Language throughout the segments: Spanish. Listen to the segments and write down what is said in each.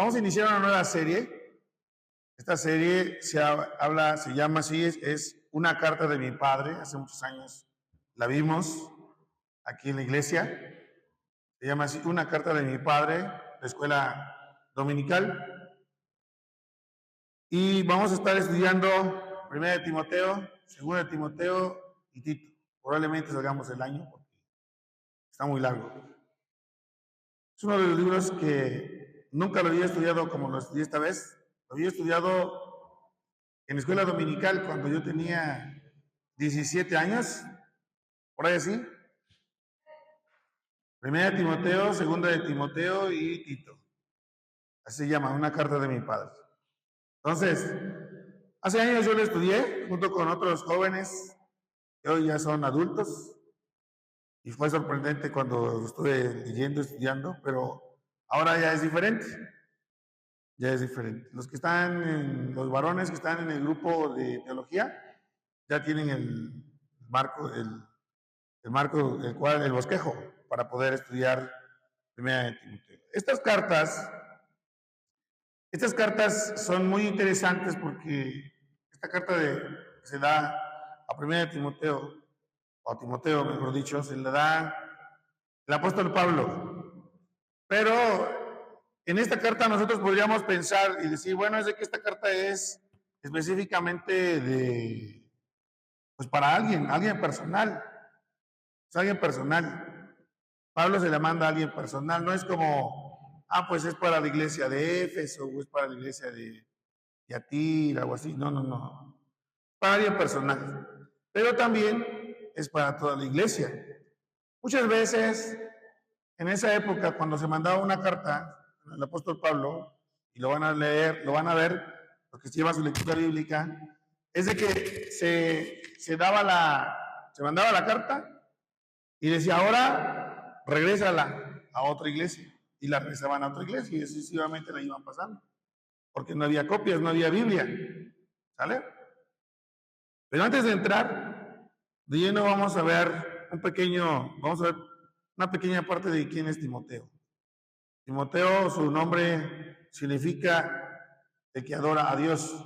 Vamos a iniciar una nueva serie. Esta serie se llama así, es una carta de mi padre. Hace muchos años la vimos aquí en la iglesia. Se llama así, una carta de mi padre, de escuela dominical. Y vamos a estar estudiando 1 de Timoteo, 2 de Timoteo y Tito. Probablemente salgamos el año porque está muy largo. Es uno de los libros que nunca lo había estudiado como lo estudié esta vez. Lo había estudiado en la escuela dominical cuando yo tenía 17 años, por ahí así. 1 de Timoteo, 2 de Timoteo y Tito. Así se llama, una carta de mi padre. Entonces, hace años yo lo estudié junto con otros jóvenes que hoy ya son adultos. Y fue sorprendente cuando estuve leyendo, estudiando, pero ahora ya es diferente. Ya es diferente. Los varones que están en el grupo de teología, ya tienen el marco, el bosquejo para poder estudiar 1 de Timoteo. Estas cartas son muy interesantes porque esta carta que se da a 1 de Timoteo, o a Timoteo, mejor dicho, se le da el apóstol Pablo. Pero en esta carta nosotros podríamos pensar y decir, bueno, es de que esta carta es específicamente pues para alguien personal. Es alguien personal. Pablo se le manda a alguien personal, no es como, pues es para la iglesia de Éfeso, o es para la iglesia de Tiatira, o así. No. Para alguien personal. Pero también es para toda la iglesia. Muchas veces, en esa época, cuando se mandaba una carta al apóstol Pablo, y lo van a leer, lo van a ver, porque se lleva su lectura bíblica, es de que se mandaba la carta y decía, ahora regrésala a otra iglesia. Y la regresaban a otra iglesia y sucesivamente la iban pasando. Porque no había copias, no había Biblia. ¿Sale? Pero antes de entrar de lleno vamos a ver una pequeña parte de quién es Timoteo. Timoteo, su nombre significa el que adora a Dios,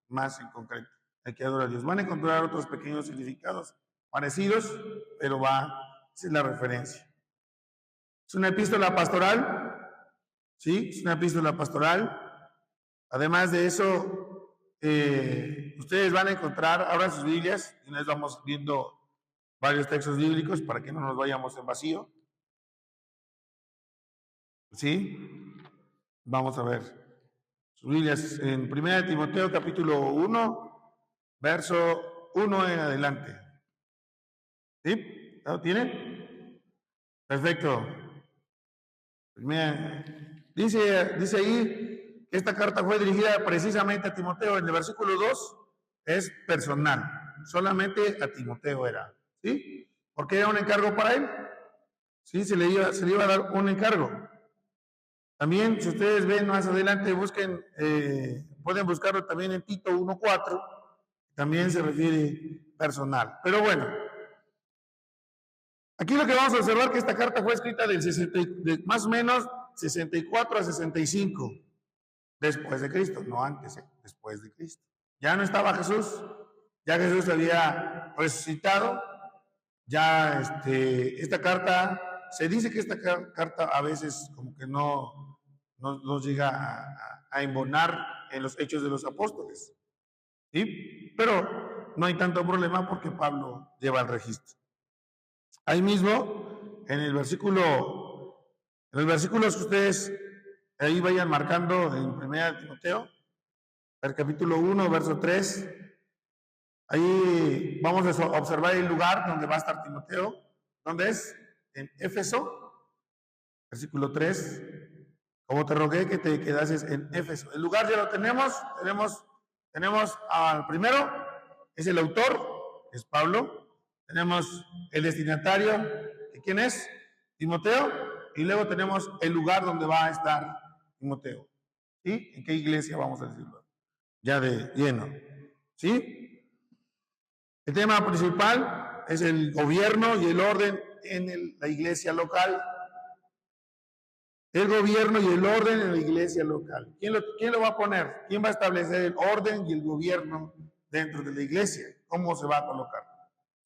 más en concreto, el que adora a Dios. Van a encontrar otros pequeños significados parecidos, pero esa es la referencia. Es una epístola pastoral, ¿sí? Es una epístola pastoral. Además de eso, ustedes van a encontrar ahora sus Biblias, y nos vamos viendo varios textos bíblicos para que no nos vayamos en vacío. ¿Sí? Vamos a ver sus Biblias en 1 de Timoteo capítulo 1, verso 1 en adelante. ¿Sí? ¿Lo tienen? Perfecto. Dice ahí que esta carta fue dirigida precisamente a Timoteo. En el versículo 2 es personal, solamente a Timoteo era, ¿sí? Porque era un encargo para él, ¿sí? Se le iba a dar un encargo. También, si ustedes ven más adelante, pueden buscarlo también en Tito 1:4, también se refiere personal. Pero bueno, aquí lo que vamos a observar que esta carta fue escrita de más o menos 64 a 65 después de Cristo, no antes, después de Cristo. Ya no estaba Jesús, ya Jesús había resucitado, ya esta carta, se dice que esta carta a veces como que no llega a embonar en los hechos de los apóstoles, ¿sí? Pero no hay tanto problema porque Pablo lleva el registro. Ahí mismo, en los versículos que ustedes ahí vayan marcando en 1 de Timoteo, el capítulo 1, verso 3, ahí vamos a observar el lugar donde va a estar Timoteo. ¿Dónde es? En Éfeso, versículo 3. Como te rogué que te quedases en Éfeso. El lugar ya lo tenemos al primero, es el autor, es Pablo. Tenemos el destinatario, ¿quién es? Timoteo. Y luego tenemos el lugar donde va a estar Timoteo. ¿Sí? ¿En qué iglesia vamos a decirlo? Ya de lleno. ¿Sí? El tema principal es el gobierno y el orden en la iglesia local. el gobierno y el orden en la iglesia local. ¿Quién lo va a poner? ¿Quién va a establecer el orden y el gobierno dentro de la iglesia? ¿Cómo se va a colocar?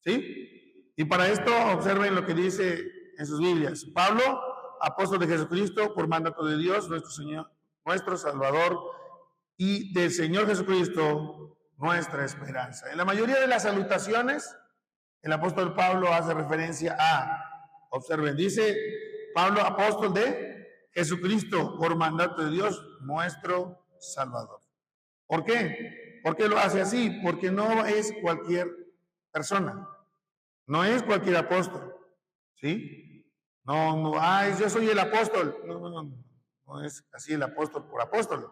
¿Sí? Y para esto observen lo que dice en sus Biblias. Pablo, apóstol de Jesucristo, por mandato de Dios, nuestro Señor, nuestro Salvador, y del Señor Jesucristo, nuestra esperanza. En la mayoría de las salutaciones, el apóstol Pablo hace referencia a, observen, dice Pablo, apóstol de Jesucristo, por mandato de Dios, nuestro Salvador. ¿Por qué? ¿Por qué lo hace así? Porque no es cualquier persona, no es cualquier apóstol, ¿sí? No, yo soy el apóstol. No es así el apóstol por apóstol,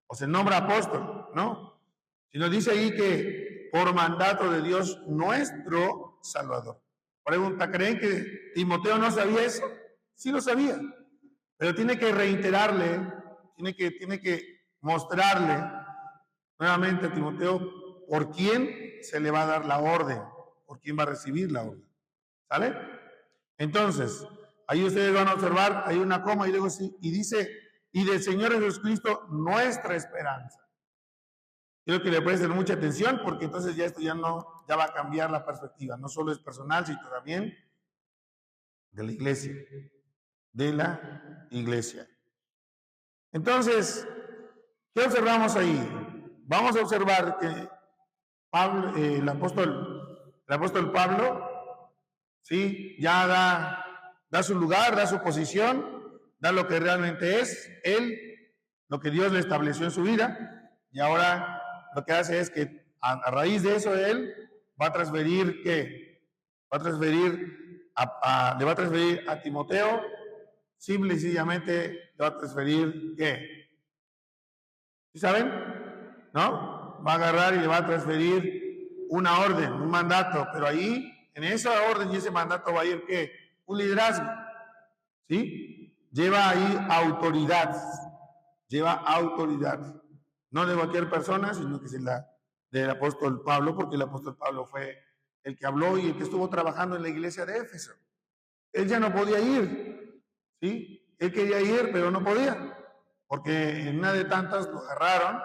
o se nombra apóstol, ¿no? Sino dice ahí que por mandato de Dios, nuestro Salvador. Pregunta, ¿creen que Timoteo no sabía eso? Sí lo sabía, pero tiene que reiterarle, tiene que mostrarle nuevamente a Timoteo por quién se le va a dar la orden, por quién va a recibir la orden. ¿Sale? Entonces, ahí ustedes van a observar, hay una coma y luego sí, y dice, y del Señor Jesucristo, nuestra esperanza. Quiero que le presten mucha atención porque entonces ya esto ya va a cambiar la perspectiva. No solo es personal, sino también de la iglesia. De la iglesia. Entonces, ¿qué observamos ahí? Vamos a observar que Pablo, el apóstol Pablo, ¿sí? Ya da su lugar, da su posición, da lo que realmente es él, lo que Dios le estableció en su vida, y ahora lo que hace es que a raíz de eso él va a transferir, ¿qué? Le va a transferir a Timoteo, simple y sencillamente le va a transferir, ¿qué? ¿Sí saben? ¿No? Va a agarrar y le va a transferir una orden, un mandato, pero ahí, en esa orden y ese mandato va a ir, ¿qué? Un liderazgo, ¿sí? Lleva ahí autoridad, no de cualquier persona, sino que es del apóstol Pablo, porque el apóstol Pablo fue el que habló y el que estuvo trabajando en la iglesia de Éfeso. Él ya no podía ir, ¿sí? Él quería ir, pero no podía, porque en una de tantas lo agarraron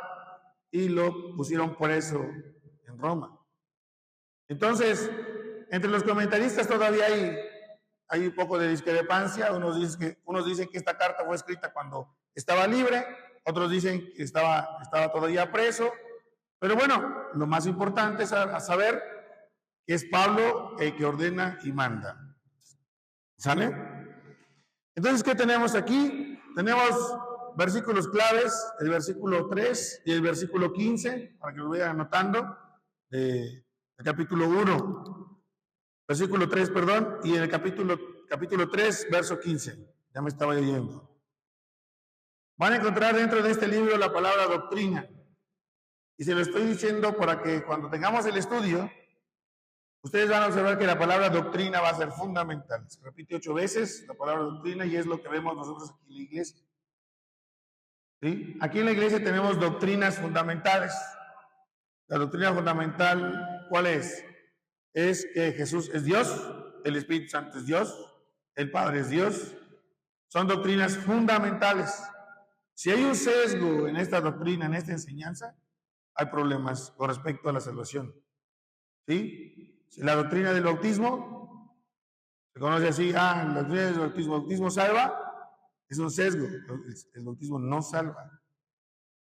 y lo pusieron preso en Roma. Entonces, entre los comentaristas todavía hay un poco de discrepancia. Unos dicen que esta carta fue escrita cuando estaba libre, otros dicen que estaba todavía preso, pero bueno, lo más importante es saber que es Pablo el que ordena y manda. ¿Sale? Entonces, ¿qué tenemos aquí? Tenemos versículos claves, el versículo 3 y el versículo 15, para que lo vayan anotando, del capítulo 1, versículo 3, perdón, y en el capítulo 3, verso 15. Ya me estaba leyendo. Van a encontrar dentro de este libro la palabra doctrina. Y se lo estoy diciendo para que cuando tengamos el estudio, ustedes van a observar que la palabra doctrina va a ser fundamental. Se repite 8 veces la palabra doctrina y es lo que vemos nosotros aquí en la iglesia. ¿Sí? Aquí en la iglesia tenemos doctrinas fundamentales. La doctrina fundamental, ¿cuál es? Es que Jesús es Dios, el Espíritu Santo es Dios, el Padre es Dios. Son doctrinas fundamentales. Si hay un sesgo en esta doctrina, en esta enseñanza, hay problemas con respecto a la salvación. ¿Sí? Si la doctrina del bautismo se conoce así, la doctrina del bautismo salva, es un sesgo. El bautismo no salva.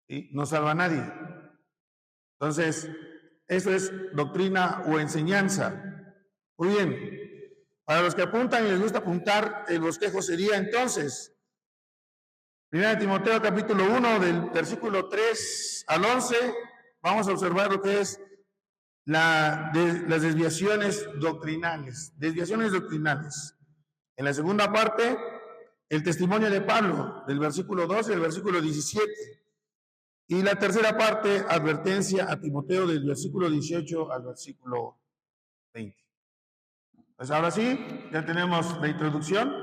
¿Sí? No salva a nadie. Entonces, eso es doctrina o enseñanza. Muy bien. Para los que apuntan y les gusta apuntar, el bosquejo sería entonces 1 Timoteo capítulo 1 del versículo 3 al 11. Vamos a observar lo que es las desviaciones doctrinales. Desviaciones doctrinales. En la segunda parte, el testimonio de Pablo, del versículo 12 al versículo 17. Y la tercera parte, advertencia a Timoteo del versículo 18 al versículo 20. Pues ahora sí, ya tenemos la introducción,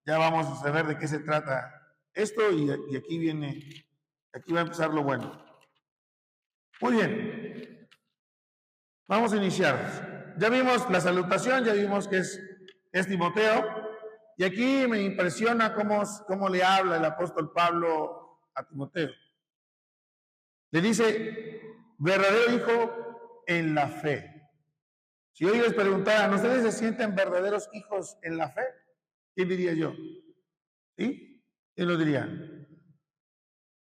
ya vamos a saber de qué se trata esto y aquí va a empezar lo bueno. Muy bien, vamos a iniciar. Ya vimos la salutación, ya vimos que es Timoteo, Y aquí me impresiona cómo le habla el apóstol Pablo a Timoteo. Le dice, verdadero hijo en la fe. Si hoy les preguntaran, ¿ustedes se sienten verdaderos hijos en la fe? ¿Qué diría yo? ¿Sí? ¿Quién lo diría?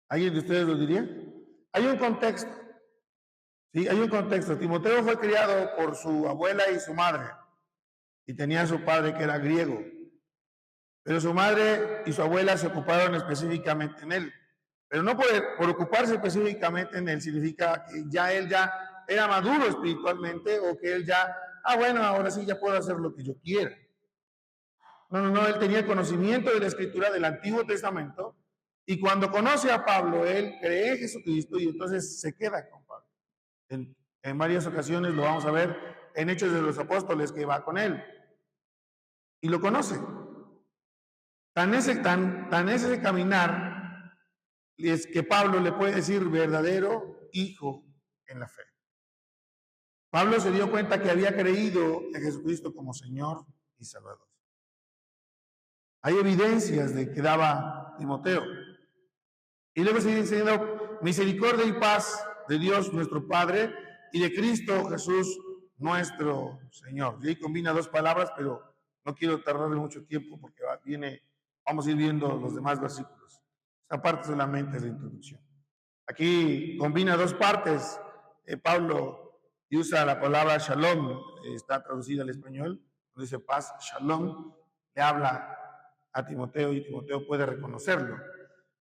¿Alguien de ustedes lo diría? Hay un contexto. Sí, hay un contexto. Timoteo fue criado por su abuela y su madre. Y tenía a su padre que era griego. Pero su madre y su abuela se ocuparon específicamente en él. Pero no por ocuparse específicamente en él significa que él ya era maduro espiritualmente o que él ya, bueno, ahora sí ya puedo hacer lo que yo quiera. No, él tenía conocimiento de la escritura del Antiguo Testamento y cuando conoce a Pablo, él cree en Jesucristo y entonces se queda con Pablo. En varias ocasiones lo vamos a ver en Hechos de los Apóstoles que va con él y lo conoce. Tan es ese caminar es que Pablo le puede decir verdadero hijo en la fe. Pablo se dio cuenta que había creído en Jesucristo como Señor y Salvador. Hay evidencias de que daba Timoteo. Y luego sigue diciendo, misericordia y paz de Dios nuestro Padre y de Cristo Jesús nuestro Señor. Y ahí combina dos palabras, pero no quiero tardarle mucho tiempo porque vamos a ir viendo los demás versículos. Esta parte solamente es la introducción. Aquí combina dos partes. Pablo usa la palabra shalom, está traducida al español, dice paz, shalom, le habla a Timoteo y Timoteo puede reconocerlo.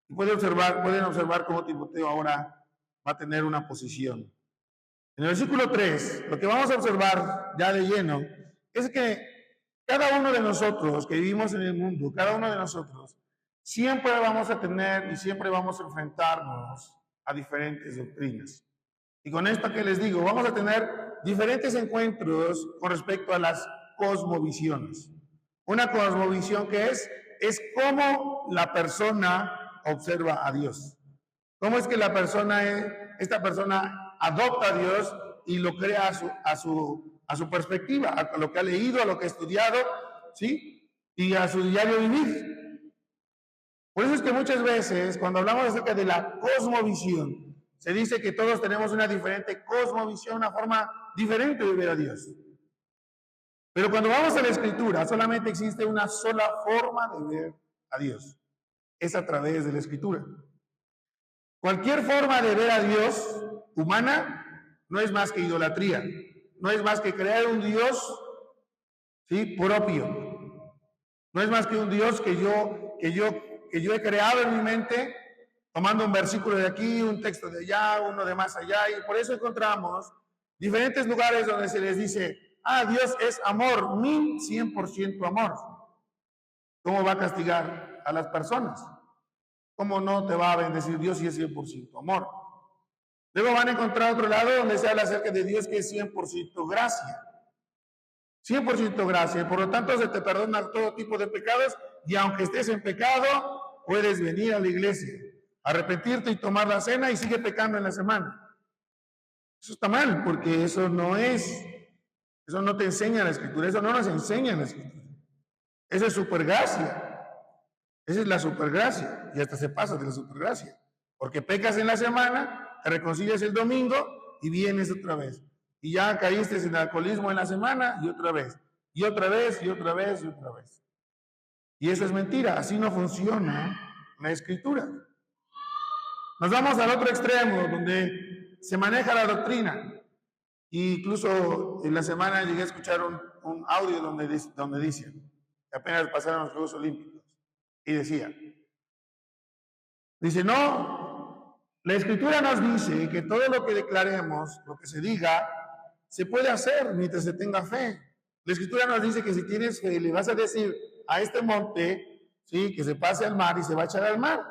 Y pueden observar cómo Timoteo ahora va a tener una posición. En el versículo 3, lo que vamos a observar ya de lleno es que cada uno de nosotros que vivimos en el mundo, cada uno de nosotros, siempre vamos a tener y siempre vamos a enfrentarnos a diferentes doctrinas. Y con esto que les digo, vamos a tener diferentes encuentros con respecto a las cosmovisiones. Una cosmovisión que es cómo la persona observa a Dios. ¿Cómo es que esta persona adopta a Dios y lo crea a su perspectiva, a lo que ha leído, a lo que ha estudiado, ¿sí? Y a su diario vivir. Por eso es que muchas veces, cuando hablamos acerca de la cosmovisión, se dice que todos tenemos una diferente cosmovisión, una forma diferente de ver a Dios. Pero cuando vamos a la Escritura, solamente existe una sola forma de ver a Dios. Es a través de la Escritura. Cualquier forma de ver a Dios humana no es más que idolatría, no es más que crear un Dios, ¿sí?, propio. No es más que un Dios que yo he creado en mi mente, tomando un versículo de aquí, un texto de allá, uno de más allá, y por eso encontramos diferentes lugares donde se les dice, Dios es amor, 100% amor. ¿Cómo va a castigar a las personas? ¿Cómo no te va a bendecir Dios si es 100% amor? Luego van a encontrar otro lado donde se habla acerca de Dios que es 100% gracia. 100% gracia. Por lo tanto, se te perdona todo tipo de pecados y aunque estés en pecado, puedes venir a la iglesia, arrepentirte y tomar la cena y sigue pecando en la semana. Eso está mal porque eso no te enseña la Escritura, eso no nos enseña la Escritura. Eso es supergracia. Esa es la supergracia, y hasta se pasa de la supergracia. Porque pecas en la semana, te reconcilias el domingo y vienes otra vez. Y ya caíste en alcoholismo en la semana y otra vez. Y otra vez, y otra vez, y otra vez. Y eso es mentira, así no funciona la Escritura. Nos vamos al otro extremo, donde se maneja la doctrina. E incluso en la semana llegué a escuchar un audio donde dice que apenas pasaron los Juegos Olímpicos. Y dice, no, la Escritura nos dice que todo lo que declaremos, lo que se diga, se puede hacer mientras se tenga fe. La Escritura nos dice que si tienes fe, le vas a decir a este monte, sí, que se pase al mar y se va a echar al mar.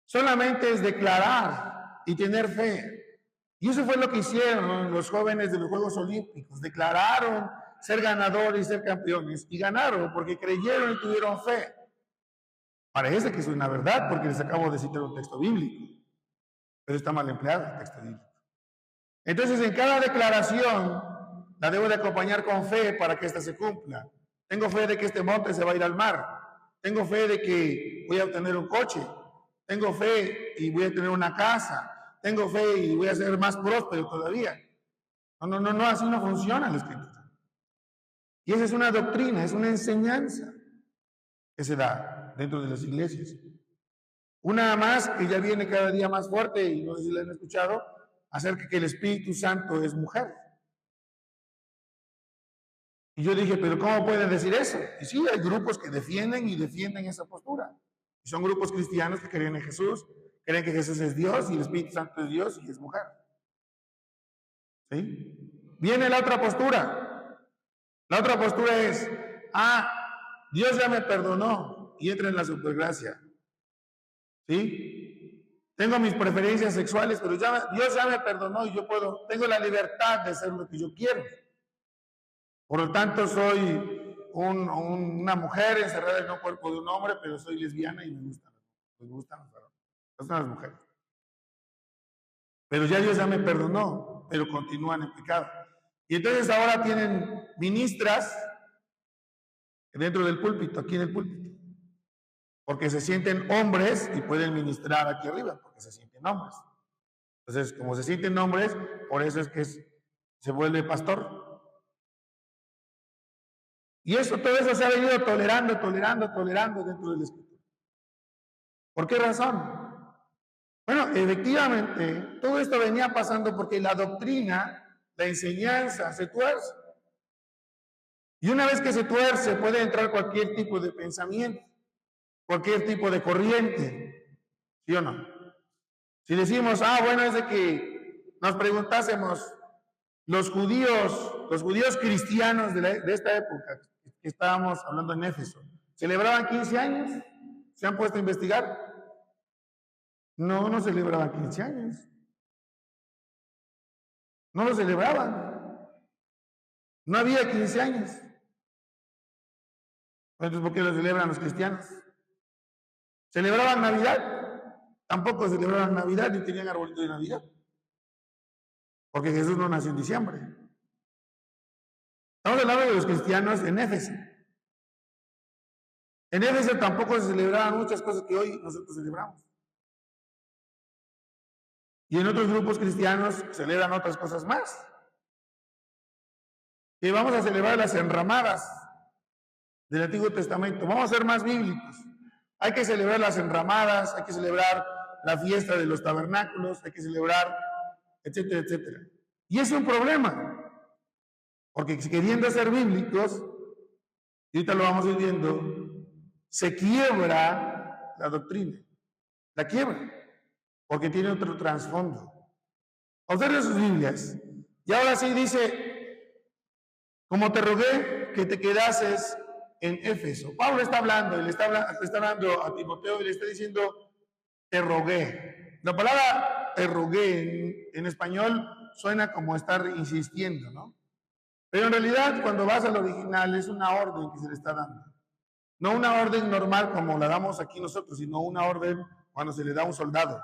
Solamente es declarar y tener fe. Y eso fue lo que hicieron los jóvenes de los Juegos Olímpicos. Declararon ser ganadores y ser campeones. Y ganaron porque creyeron y tuvieron fe. Parece que es una verdad porque les acabo de citar un texto bíblico, pero está mal empleado el texto bíblico. Entonces, en cada declaración la debo de acompañar con fe para que ésta se cumpla. Tengo fe de que este monte se va a ir al mar. Tengo fe de que voy a obtener un coche. Tengo fe y voy a tener una casa. Tengo fe y voy a ser más próspero todavía. No, así no funciona la Escritura. Y esa es una doctrina, es una enseñanza que se da dentro de las iglesias. Una más que ya viene cada día más fuerte, y no sé si la han escuchado, acerca que el Espíritu Santo es mujer. Y yo dije, pero ¿cómo pueden decir eso? Y sí, hay grupos que defienden esa postura. Y son grupos cristianos que creen en Jesús, creen que Jesús es Dios y el Espíritu Santo es Dios y es mujer. ¿Sí? Viene la otra postura. La otra postura es, Dios ya me perdonó y entra en la supergracia. ¿Sí? Tengo mis preferencias sexuales, pero Dios ya me perdonó y yo tengo la libertad de hacer lo que yo quiero. Por lo tanto, soy una mujer encerrada en un cuerpo de un hombre, pero soy lesbiana y me gustan las mujeres. Pero ya Dios ya me perdonó, pero continúan en pecado. Y entonces ahora tienen ministras dentro del púlpito, aquí en el púlpito, porque se sienten hombres y pueden ministrar aquí arriba, porque se sienten hombres. Entonces, como se sienten hombres, por eso es que se vuelve pastor. Y todo eso se ha venido tolerando dentro del Escritura. ¿Por qué razón? Bueno, efectivamente, todo esto venía pasando porque la doctrina, la enseñanza, se tuerce. Y una vez que se tuerce, puede entrar cualquier tipo de pensamiento, cualquier tipo de corriente, ¿sí o no? Si decimos, bueno, es de que nos preguntásemos, los judíos cristianos de esta época, que estábamos hablando en Éfeso, ¿celebraban 15 años? ¿Se han puesto a investigar? No celebraban 15 años. No lo celebraban. No había 15 años. Entonces, ¿por qué lo celebran los cristianos? ¿Celebraban Navidad? Tampoco celebraban Navidad ni tenían arbolito de Navidad. Porque Jesús no nació en diciembre. Estamos hablando de los cristianos en Éfeso. En Éfeso tampoco se celebraban muchas cosas que hoy nosotros celebramos. Y en otros grupos cristianos celebran otras cosas más. Y vamos a celebrar las enramadas del Antiguo Testamento. Vamos a ser más bíblicos. Hay que celebrar las enramadas, hay que celebrar la fiesta de los tabernáculos, hay que celebrar, etcétera, etcétera. Y es un problema. Porque queriendo ser bíblicos, y ahorita lo vamos a ir viendo, se quiebra la doctrina. La quiebra. Porque tiene otro trasfondo. Observen sus Biblias. Y ahora sí dice, como te rogué que te quedases en Éfeso. Pablo está hablando, y le está hablando a Timoteo y le está diciendo, te rogué. La palabra te rogué en español suena como estar insistiendo, ¿no? Pero en realidad, cuando vas al original, es una orden que se le está dando. No una orden normal como la damos aquí nosotros, sino una orden cuando se le da a un soldado.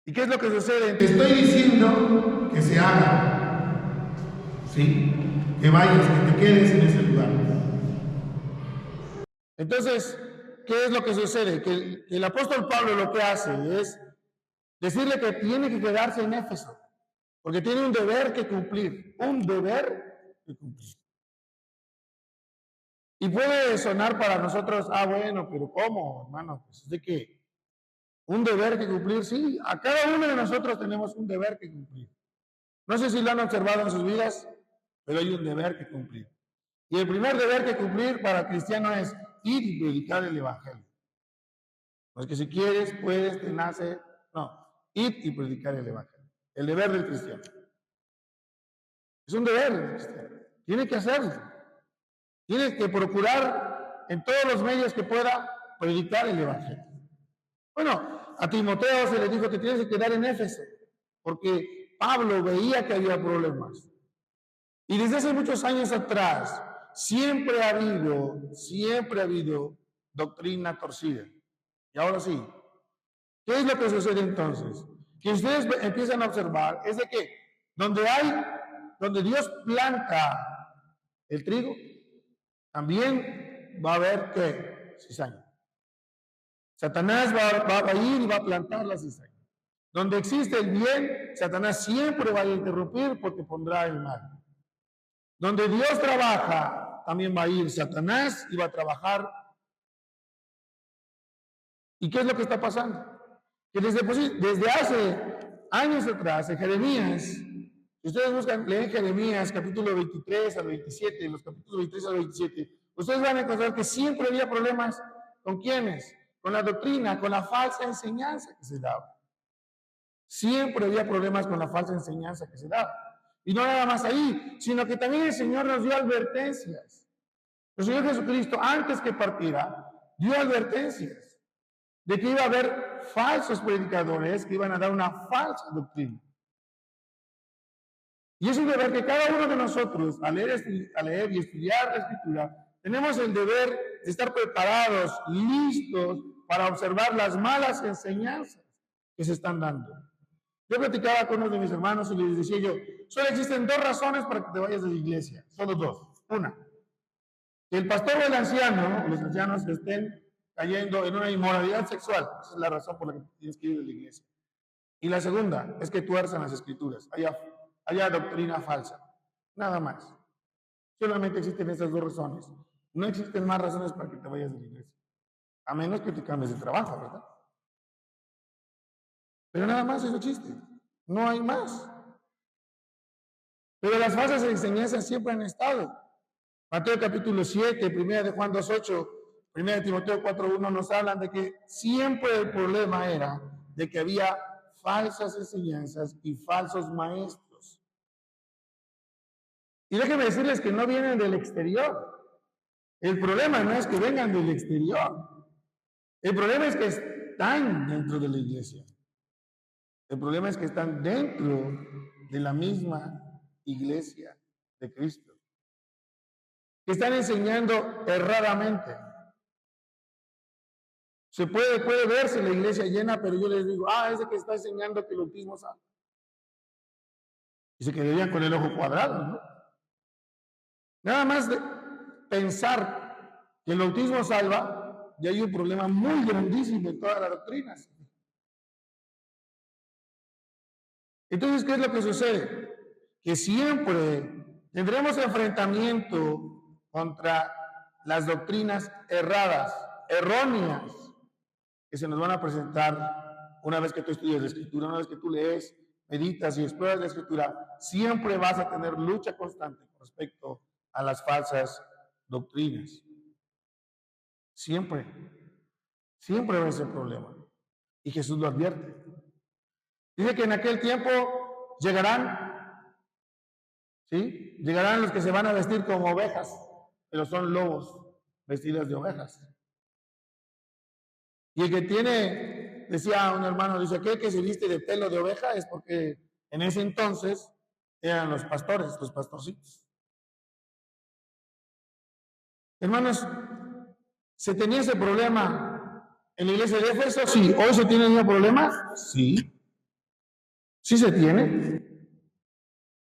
¿Y qué es lo que sucede? Te estoy diciendo que se haga. ¿Sí? Que vayas, que te quedes en ese lugar. Entonces, ¿qué es lo que sucede? Que el apóstol Pablo lo que hace es decirle que tiene que quedarse en Éfeso. Porque tiene un deber que cumplir. Un deber que cumplir. Y puede sonar para nosotros, bueno, pero ¿cómo, hermano? Pues es de que un deber que cumplir, sí, a cada uno de nosotros tenemos un deber que cumplir. No sé si lo han observado en sus vidas, pero hay un deber que cumplir. Y el primer deber que cumplir para el cristiano es ir y predicar el evangelio. No es que si quieres, puedes, te nace, no, ir y predicar el evangelio. El deber del cristiano. Es un deber del cristiano. Tiene que hacerlo. Tiene que procurar en todos los medios que pueda predicar el evangelio. Bueno, a Timoteo se le dijo que tienes que quedar en Éfeso, porque Pablo veía que había problemas. Y desde hace muchos años atrás, siempre ha habido doctrina torcida. Y ahora sí, ¿qué es lo que sucede entonces? Que ustedes empiezan a observar es de que donde Dios planta el trigo, también va a haber ¿qué? Cizaña. Satanás va a ir y va a plantar la cizaña. Donde existe el bien, Satanás siempre va a interrumpir porque pondrá el mal. Donde Dios trabaja, también va a ir Satanás y va a trabajar. ¿Y qué es lo que está pasando? Que desde hace años atrás, en Jeremías, si ustedes buscan, leen Jeremías, capítulo 23 al 27, los capítulos 23 al 27, ustedes van a encontrar que siempre había problemas. ¿Con quiénes? Con la doctrina, con la falsa enseñanza que se daba. Siempre había problemas con la falsa enseñanza que se daba. Y no nada más ahí, sino que también el Señor nos dio advertencias. El Señor Jesucristo, antes que partiera, dio advertencias de que iba a haber falsos predicadores que iban a dar una falsa doctrina. Y es un deber que cada uno de nosotros, al leer y estudiar la Escritura, tenemos el deber de estar preparados, listos para observar las malas enseñanzas que se están dando. Yo platicaba con uno de mis hermanos y les decía yo, solo existen dos razones para que te vayas de la iglesia, solo dos. Una, que el pastor o el anciano, los ancianos estén cayendo en una inmoralidad sexual. Esa es la razón por la que tienes que ir de la iglesia. Y la segunda es que tuerzan las escrituras, haya doctrina falsa. Nada más. Solamente existen esas dos razones. No existen más razones para que te vayas de la iglesia. A menos que te cambies de trabajo, ¿verdad? Pero nada más eso existe. No hay más. Pero las falsas enseñanzas siempre han estado. Mateo capítulo 7, 1 de Juan 2:8, 1 de Timoteo 4:1 nos hablan de que siempre el problema era de que había falsas enseñanzas y falsos maestros. Y déjenme decirles que no vienen del exterior. El problema no es que vengan del exterior. El problema es que están dentro de la iglesia. El problema es que están dentro de la misma iglesia de Cristo. Que están enseñando erradamente. Se puede verse la iglesia llena, pero yo les digo, ese que está enseñando que el bautismo salva. Y se quedarían con el ojo cuadrado, ¿no? Nada más de pensar que el bautismo salva, ya hay un problema muy grandísimo en todas las doctrinas. Entonces, ¿qué es lo que sucede? Que siempre tendremos enfrentamiento contra las doctrinas erróneas, que se nos van a presentar una vez que tú estudias la Escritura, una vez que tú lees, meditas y exploras la Escritura. Siempre vas a tener lucha constante con respecto a las falsas doctrinas. Siempre va a ser problema. Y Jesús lo advierte. Dice que en aquel tiempo llegarán, ¿sí? Llegarán los que se van a vestir como ovejas, pero son lobos vestidas de ovejas. Y el que tiene, decía un hermano, dice, aquel que se viste de pelo de oveja es porque en ese entonces eran los pastores, los pastorcitos. Hermanos, ¿se tenía ese problema en la iglesia de Éfeso? Sí. ¿Hoy se tiene un problema? Sí. Sí se tiene.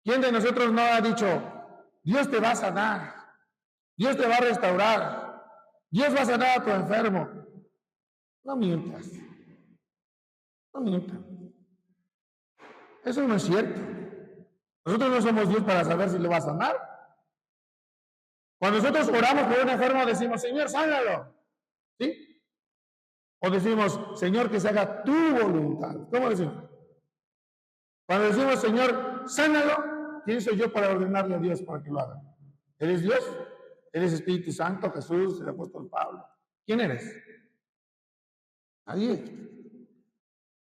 ¿Quién de nosotros no ha dicho, Dios te va a sanar, Dios te va a restaurar, Dios va a sanar a tu enfermo? No mientas. No mientas. Eso no es cierto. Nosotros no somos Dios para saber si le va a sanar. Cuando nosotros oramos por un enfermo, decimos, Señor, sánalo. ¿Sí? O decimos, Señor, que se haga tu voluntad. ¿Cómo decimos? Cuando decimos, Señor, sánalo, ¿quién soy yo para ordenarle a Dios para que lo haga? ¿Eres Dios? ¿Eres Espíritu Santo, Jesús, el apóstol Pablo? ¿Quién eres? Nadie.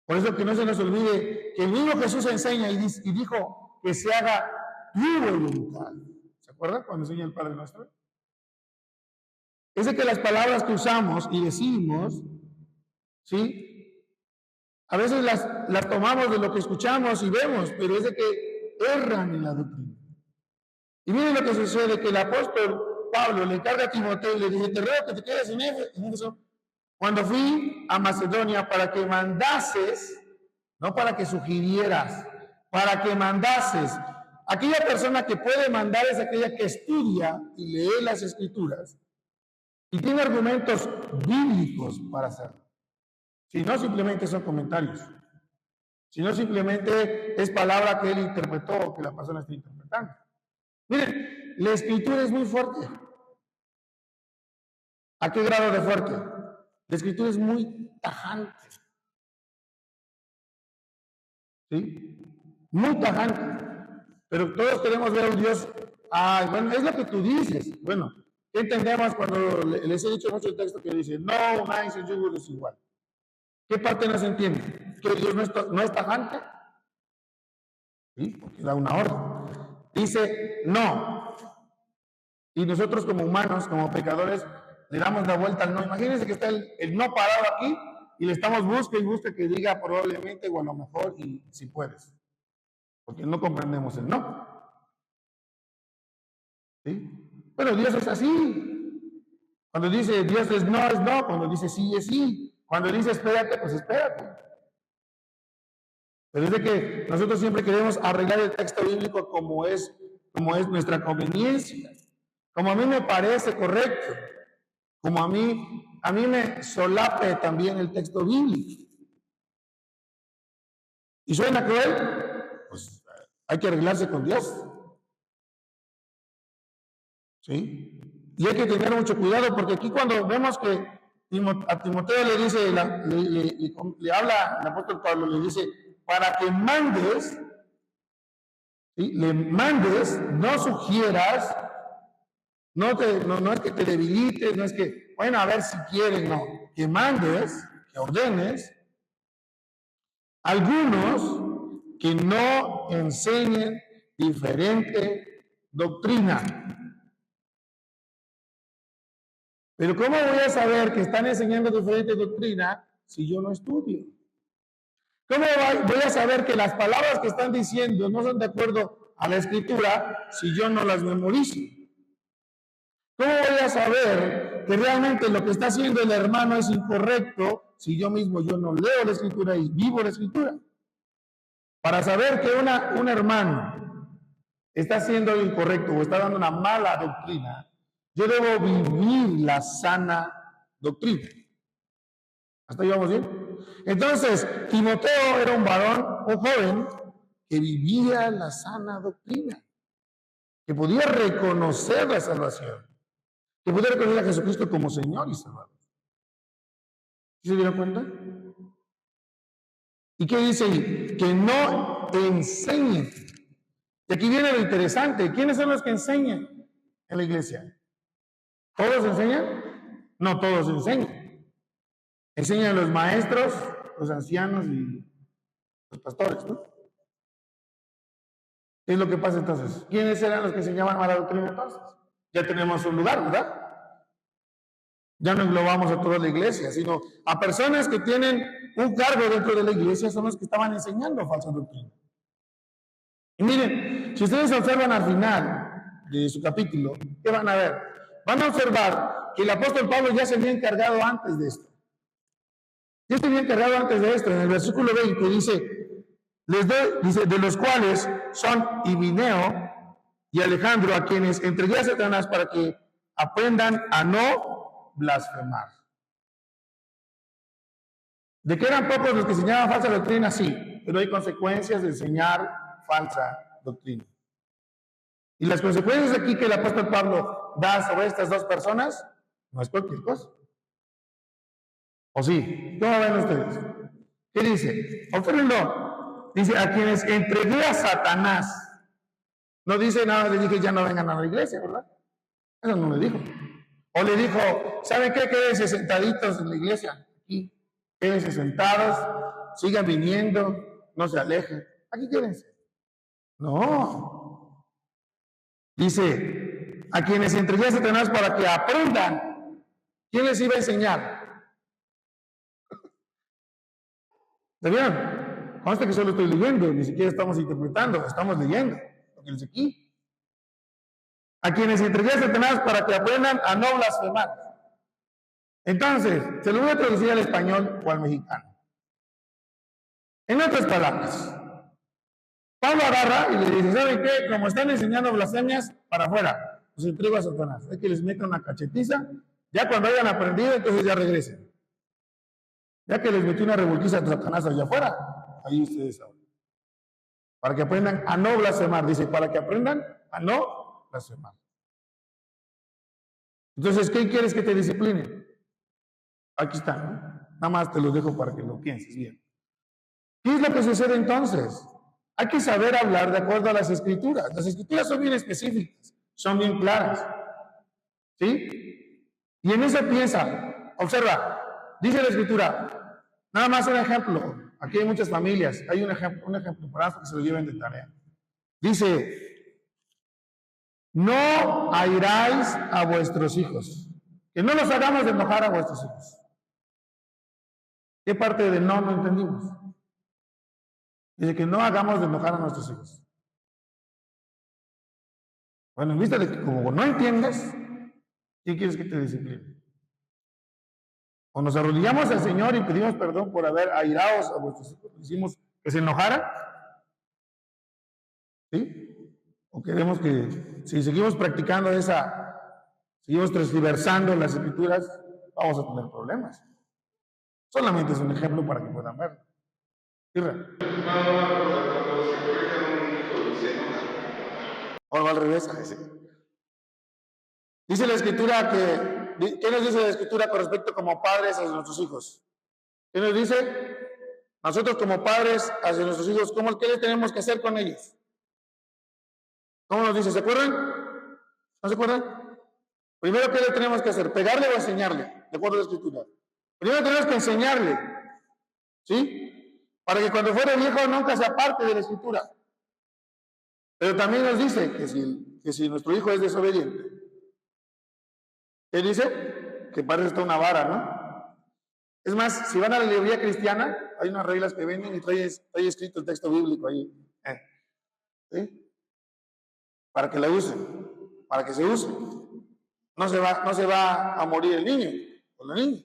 Por eso que no se nos olvide que el mismo Jesús enseña y dijo que se haga tu voluntad. ¿Se acuerdan cuando enseña el Padre Nuestro? Es de que las palabras que usamos y decimos, ¿sí? A veces las tomamos de lo que escuchamos y vemos, pero es de que erran en la doctrina. Y miren lo que sucede, que el apóstol Pablo le encarga a Timoteo y le dice, te ruego que te quedes en Éfeso. Cuando fui a Macedonia para que mandases, no para que sugirieras, para que mandases Aquella persona que puede mandar es aquella que estudia y lee las escrituras y tiene argumentos bíblicos para hacerlo. Si no, simplemente son comentarios. Si no, simplemente es palabra que él interpretó o que la persona está interpretando. Miren, la escritura es muy fuerte. ¿A qué grado de fuerte? La escritura es muy tajante. ¿Sí? Muy tajante. Pero todos queremos ver a un Dios. Ay, bueno, es lo que tú dices. Bueno, ¿qué entendemos cuando les he dicho mucho el texto que dice, no unáis el yugo desigual? ¿Qué parte no se entiende? ¿Que Dios no es tajante? Sí, porque da una orden. Dice, no. Y nosotros como humanos, como pecadores, le damos la vuelta al no. Imagínense que está el no parado aquí y le estamos busca y busca que diga probablemente o a lo mejor y si puedes. Porque no comprendemos el no. ¿Sí? Pero Dios es así. Cuando dice Dios es no, es no. Cuando dice sí, es sí. Cuando dice espérate, pues espérate. Pero es de que nosotros siempre queremos arreglar el texto bíblico como es nuestra conveniencia. Como a mí me parece correcto. Como a mí me solape también el texto bíblico. ¿Y suena cruel? Pues hay que arreglarse con Dios. ¿Sí? Y hay que tener mucho cuidado porque aquí cuando vemos que a Timoteo le dice, le habla el apóstol Pablo, le dice, para que mandes, ¿sí? Le mandes, no sugieras, no es que te debilites, no es que, bueno, a ver si quieres, no, que mandes, que ordenes, algunos que no enseñen diferente doctrina. Pero ¿cómo voy a saber que están enseñando diferente doctrina si yo no estudio? ¿Cómo voy a saber que las palabras que están diciendo no son de acuerdo a la escritura si yo no las memorizo? ¿Cómo voy a saber que realmente lo que está haciendo el hermano es incorrecto si yo no leo la escritura y vivo la escritura? Para saber que un hermano está haciendo lo incorrecto o está dando una mala doctrina, yo debo vivir la sana doctrina. ¿Hasta ahí vamos bien? Entonces, Timoteo era un varón, un joven, que vivía la sana doctrina, que podía reconocer la salvación, que podía reconocer a Jesucristo como Señor y Salvador. ¿Sí se dieron cuenta? ¿Y qué dice ahí? Que no enseñen. Y aquí viene lo interesante. ¿Quiénes son los que enseñan en la iglesia? ¿Todos enseñan? No todos enseñan. Enseñan los maestros, los ancianos y los pastores, ¿no? ¿Qué es lo que pasa entonces? ¿Quiénes eran los que enseñaban mala doctrina entonces? Ya tenemos un lugar, ¿verdad? Ya no englobamos a toda la iglesia, sino a personas que tienen un cargo dentro de la iglesia son los que estaban enseñando falsa doctrina. Y miren, si ustedes observan al final de su capítulo, ¿qué van a ver? Van a observar que el apóstol Pablo ya se había encargado antes de esto. Ya se había encargado antes de esto. En el versículo 20 dice, dice, de los cuales son Himeneo y Alejandro, a quienes entregué a Satanás para que aprendan a no blasfemar. ¿De que eran pocos los que enseñaban falsa doctrina? Sí, pero hay consecuencias de enseñar falsa doctrina. Y las consecuencias aquí que el apóstol Pablo da sobre estas dos personas no es cualquier cosa. ¿O sí? ¿Cómo ven ustedes? ¿Qué dice? Observenlo. Dice, a quienes entregué a Satanás. No dice nada, le dije ya no vengan a la iglesia, ¿verdad? Eso no le dijo. O le dijo, ¿saben qué? Quédense sentaditos en la iglesia. Aquí. Quédense sentados, sigan viniendo, no se alejen. Aquí quédense. No. Dice, a quienes entregué a Satanás para que aprendan. ¿Quién les iba a enseñar? ¿Está bien? Consta que solo estoy leyendo, ni siquiera estamos interpretando, estamos leyendo lo que dice aquí. A quienes entregué a Satanás para que aprendan a no blasfemar. Entonces, se lo voy a traducir al español o al mexicano. En otras palabras, Pablo agarra y le dice, ¿saben qué? Como están enseñando blasfemias, para afuera. Los entrego a Satanás. Hay que les meta una cachetiza. Ya cuando hayan aprendido, entonces ya regresen. Ya que les metió una revolquiza a Satanás allá afuera, ahí ustedes saben. Para que aprendan a no blasfemar. Dice, para que aprendan a no blasfemar. Entonces, ¿qué quieres que te discipline? Aquí está, ¿no? Nada más te lo dejo para que lo pienses bien. ¿Qué es lo que sucede entonces? Hay que saber hablar de acuerdo a las escrituras. Las escrituras son bien específicas, son bien claras. ¿Sí? Y en eso piensa, observa, dice la escritura, nada más un ejemplo. Aquí hay muchas familias, hay un ejemplo para que se lo lleven de tarea. Dice, no airáis a vuestros hijos, que no los hagamos de enojar a vuestros hijos. ¿Qué parte de no entendimos? Dice que no hagamos de enojar a nuestros hijos. Bueno, en vista de que como no entiendes, ¿qué quieres que te discipline? O nos arrodillamos al Señor y pedimos perdón por haber airados a vuestros hijos, hicimos que se enojaran, ¿sí? O queremos que, si seguimos practicando seguimos transversando las escrituras, vamos a tener problemas. Solamente es un ejemplo para que puedan verlo. O al revés, a ese. Dice la escritura ¿qué nos dice la escritura con respecto como padres hacia nuestros hijos? ¿Qué nos dice? Nosotros como padres hacia nuestros hijos, ¿qué le tenemos que hacer con ellos? ¿Cómo nos dice? ¿Se acuerdan? ¿No se acuerdan? Primero, ¿qué le tenemos que hacer? ¿Pegarle o enseñarle? De acuerdo a la escritura. Primero tenemos que enseñarle, ¿sí? Para que cuando fuera viejo nunca se aparte de la escritura. Pero también nos dice que si nuestro hijo es desobediente, ¿qué dice? Que para eso está una vara, ¿no? Es más, si van a la librería cristiana, hay unas reglas que venden y trae escrito el texto bíblico ahí. ¿Sí? Para que la usen, para que se use. No se va a morir el niño o la niña.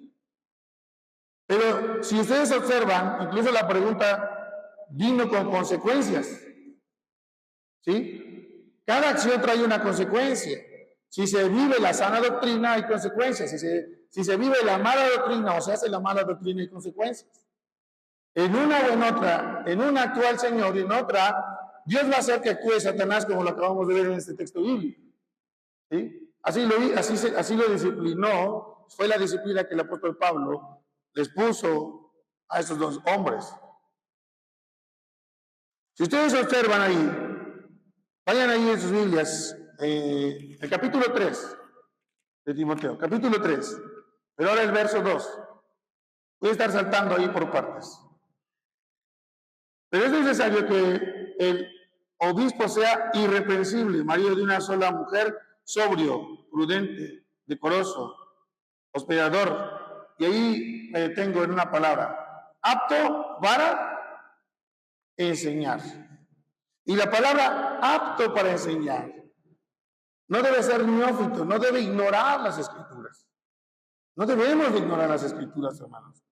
Pero si ustedes observan, incluso la pregunta vino con consecuencias. ¿Sí? Cada acción trae una consecuencia. Si se vive la sana doctrina, hay consecuencias. Si se vive la mala doctrina o se hace la mala doctrina, hay consecuencias. En una o en otra, en una actúa el Señor y en otra, Dios va a hacer que actúe Satanás, como lo acabamos de ver en este texto bíblico. ¿Sí? Así lo disciplinó, fue la disciplina que el apóstol Pablo les puso a esos dos hombres. Si ustedes observan ahí, vayan ahí en sus Biblias, el capítulo 3 de Timoteo, capítulo 3, pero ahora el verso 2. Voy a estar saltando ahí por partes. Pero es necesario que el obispo sea irreprensible, marido de una sola mujer, sobrio, prudente, decoroso, hospedador. Y ahí me detengo en una palabra. Apto para enseñar. Y la palabra apto para enseñar no debe ser neófito, no debe ignorar las escrituras. No debemos de ignorar las escrituras, hermanos.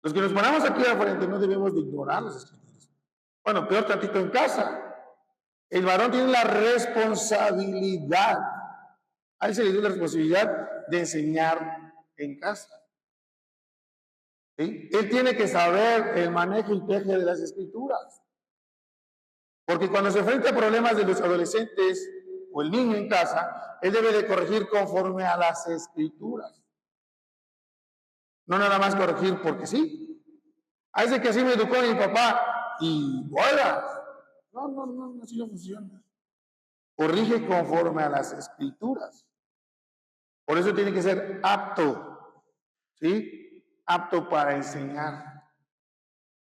Los que nos ponemos aquí al frente no debemos de ignorar las escrituras. Bueno, peor tantito en casa. El varón tiene la responsabilidad, a él se le dio la responsabilidad de enseñar en casa. ¿Sí? Él tiene que saber el manejo y teje de las escrituras. Porque cuando se enfrenta a problemas de los adolescentes o el niño en casa, él debe de corregir conforme a las escrituras. No nada más corregir porque sí. Hay de que así me educó mi papá y ¡bola! No, así no funciona. Corrige conforme a las escrituras. Por eso tiene que ser apto, ¿sí? Apto para enseñar.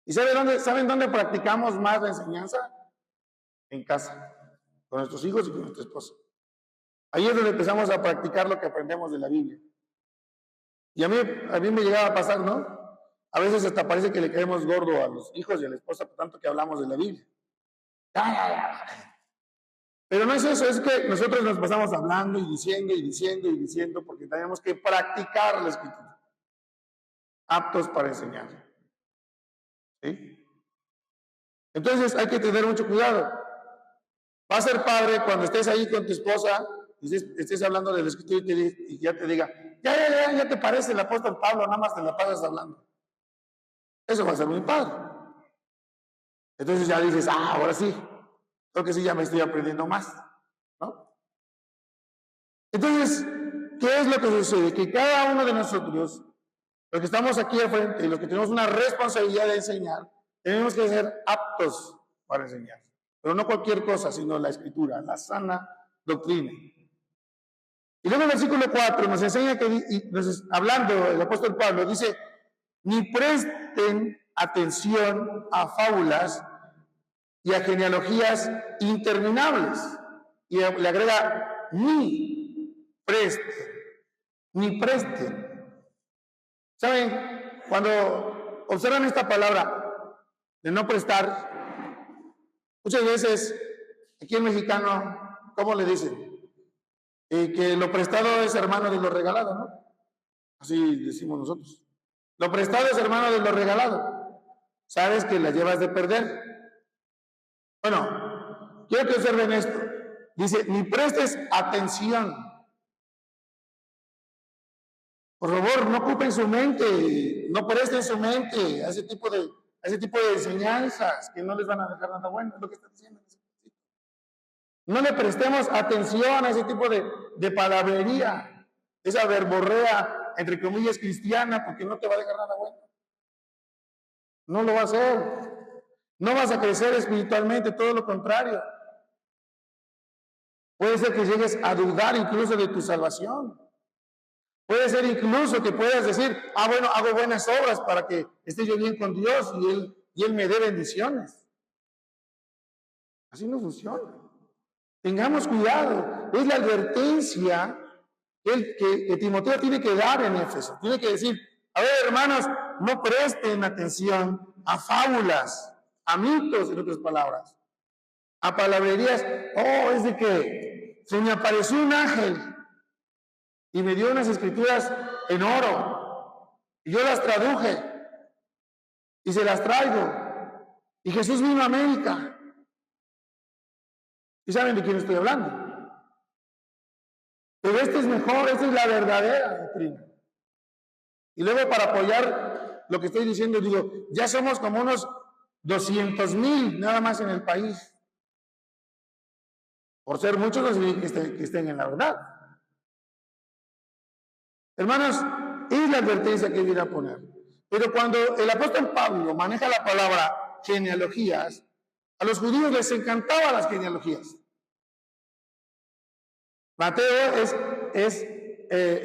¿Y saben dónde practicamos más la enseñanza? En casa, con nuestros hijos y con nuestra esposa. Ahí es donde empezamos a practicar lo que aprendemos de la Biblia. Y a mí me llegaba a pasar, ¿no? A veces hasta parece que le caemos gordo a los hijos y a la esposa por tanto que hablamos de la Biblia. Pero no es eso, es que nosotros nos pasamos hablando y diciendo porque tenemos que practicar la escritura. Aptos para enseñar. ¿Sí? Entonces hay que tener mucho cuidado. Va a ser padre cuando estés ahí con tu esposa y estés hablando de la escritura y ya te diga, ya te parece el apóstol Pablo, nada más te la pasas hablando. Eso va a ser muy padre. Entonces ya dices, ahora sí, creo que sí, ya me estoy aprendiendo más, ¿no? Entonces, ¿qué es lo que sucede? Que cada uno de nosotros, los que estamos aquí al frente y los que tenemos una responsabilidad de enseñar, tenemos que ser aptos para enseñar. Pero no cualquier cosa, sino la escritura, la sana doctrina. Y luego el versículo 4 nos enseña que, hablando el apóstol Pablo, dice, ni presten atención a fábulas y a genealogías interminables. Y le agrega, ni presten. ¿Saben? Cuando observan esta palabra de no prestar, muchas veces aquí en mexicano, ¿cómo le dicen? Que lo prestado es hermano de lo regalado, ¿no? Así decimos nosotros. Lo prestado es hermano de lo regalado. Sabes que la llevas de perder. Bueno, quiero que observen esto. Dice, ni prestes atención. Por favor, no ocupen su mente, no presten su mente a ese tipo de enseñanzas que no les van a dejar nada bueno. Es lo que está diciendo. No le prestemos atención a ese tipo de palabrería, esa verborrea, entre comillas, cristiana, porque no te va a dejar nada bueno. No lo va a hacer. No vas a crecer espiritualmente, todo lo contrario. Puede ser que llegues a dudar incluso de tu salvación. Puede ser incluso que puedas decir, bueno, hago buenas obras para que esté yo bien con Dios y Él me dé bendiciones. Así no funciona. Tengamos cuidado. Es la advertencia que Timoteo tiene que dar en Éfeso. Tiene que decir, a ver, hermanos, no presten atención a fábulas, a mitos, en otras palabras, a palabrerías. Es de que se me apareció un ángel y me dio unas escrituras en oro y yo las traduje y se las traigo y Jesús vino a América. ¿Y saben de quién estoy hablando? Pero este es mejor, esta es la verdadera doctrina. Y luego para apoyar lo que estoy diciendo, digo, ya somos como unos 200,000 nada más en el país. Por ser muchos no significa que estén en la verdad. Hermanos, es la advertencia que viene a poner. Pero cuando el apóstol Pablo maneja la palabra genealogías, a los judíos les encantaban las genealogías. Mateo es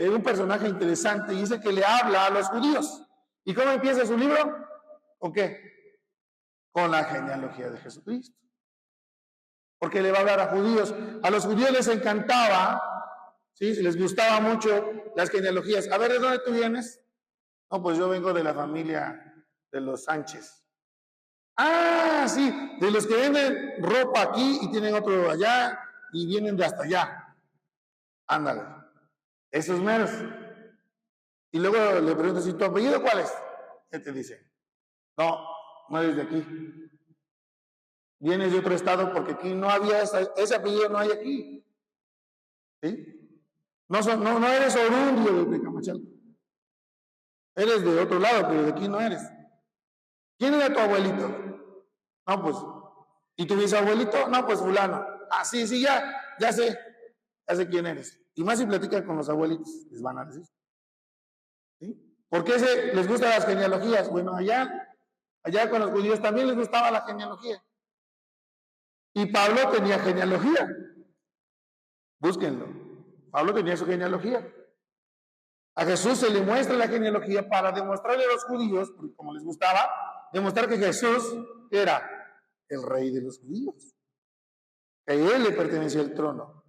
un personaje interesante y dice que le habla a los judíos. ¿Y cómo empieza su libro? ¿Con qué? Con la genealogía de Jesucristo. Porque le va a hablar a judíos. A los judíos les encantaba, ¿sí? Les gustaba mucho las genealogías. A ver, ¿de dónde tú vienes? No, pues yo vengo de la familia de los Sánchez. Sí, de los que venden ropa aquí y tienen otro allá y vienen de hasta allá. Ándale, esos meros. Y luego le preguntas, ¿y tu apellido cuál es? ¿Qué te dice? No eres de aquí. Vienes de otro estado porque aquí no había ese apellido, no hay aquí. ¿Sí? No eres orundio de Tecamachalco. Eres de otro lado, pero de aquí no eres. ¿Quién era tu abuelito? No, pues. ¿Y tu bisabuelito? No, pues fulano. Sí, ya sé quién eres. Y más si platican con los abuelitos, les van a decir. ¿Sí? ¿Por qué les gustan las genealogías? Bueno, allá con los judíos también les gustaba la genealogía. Y Pablo tenía genealogía. Búsquenlo. Pablo tenía su genealogía. A Jesús se le muestra la genealogía para demostrarle a los judíos, porque como les gustaba, demostrar que Jesús era el rey de los judíos. Que a él le pertenecía el trono.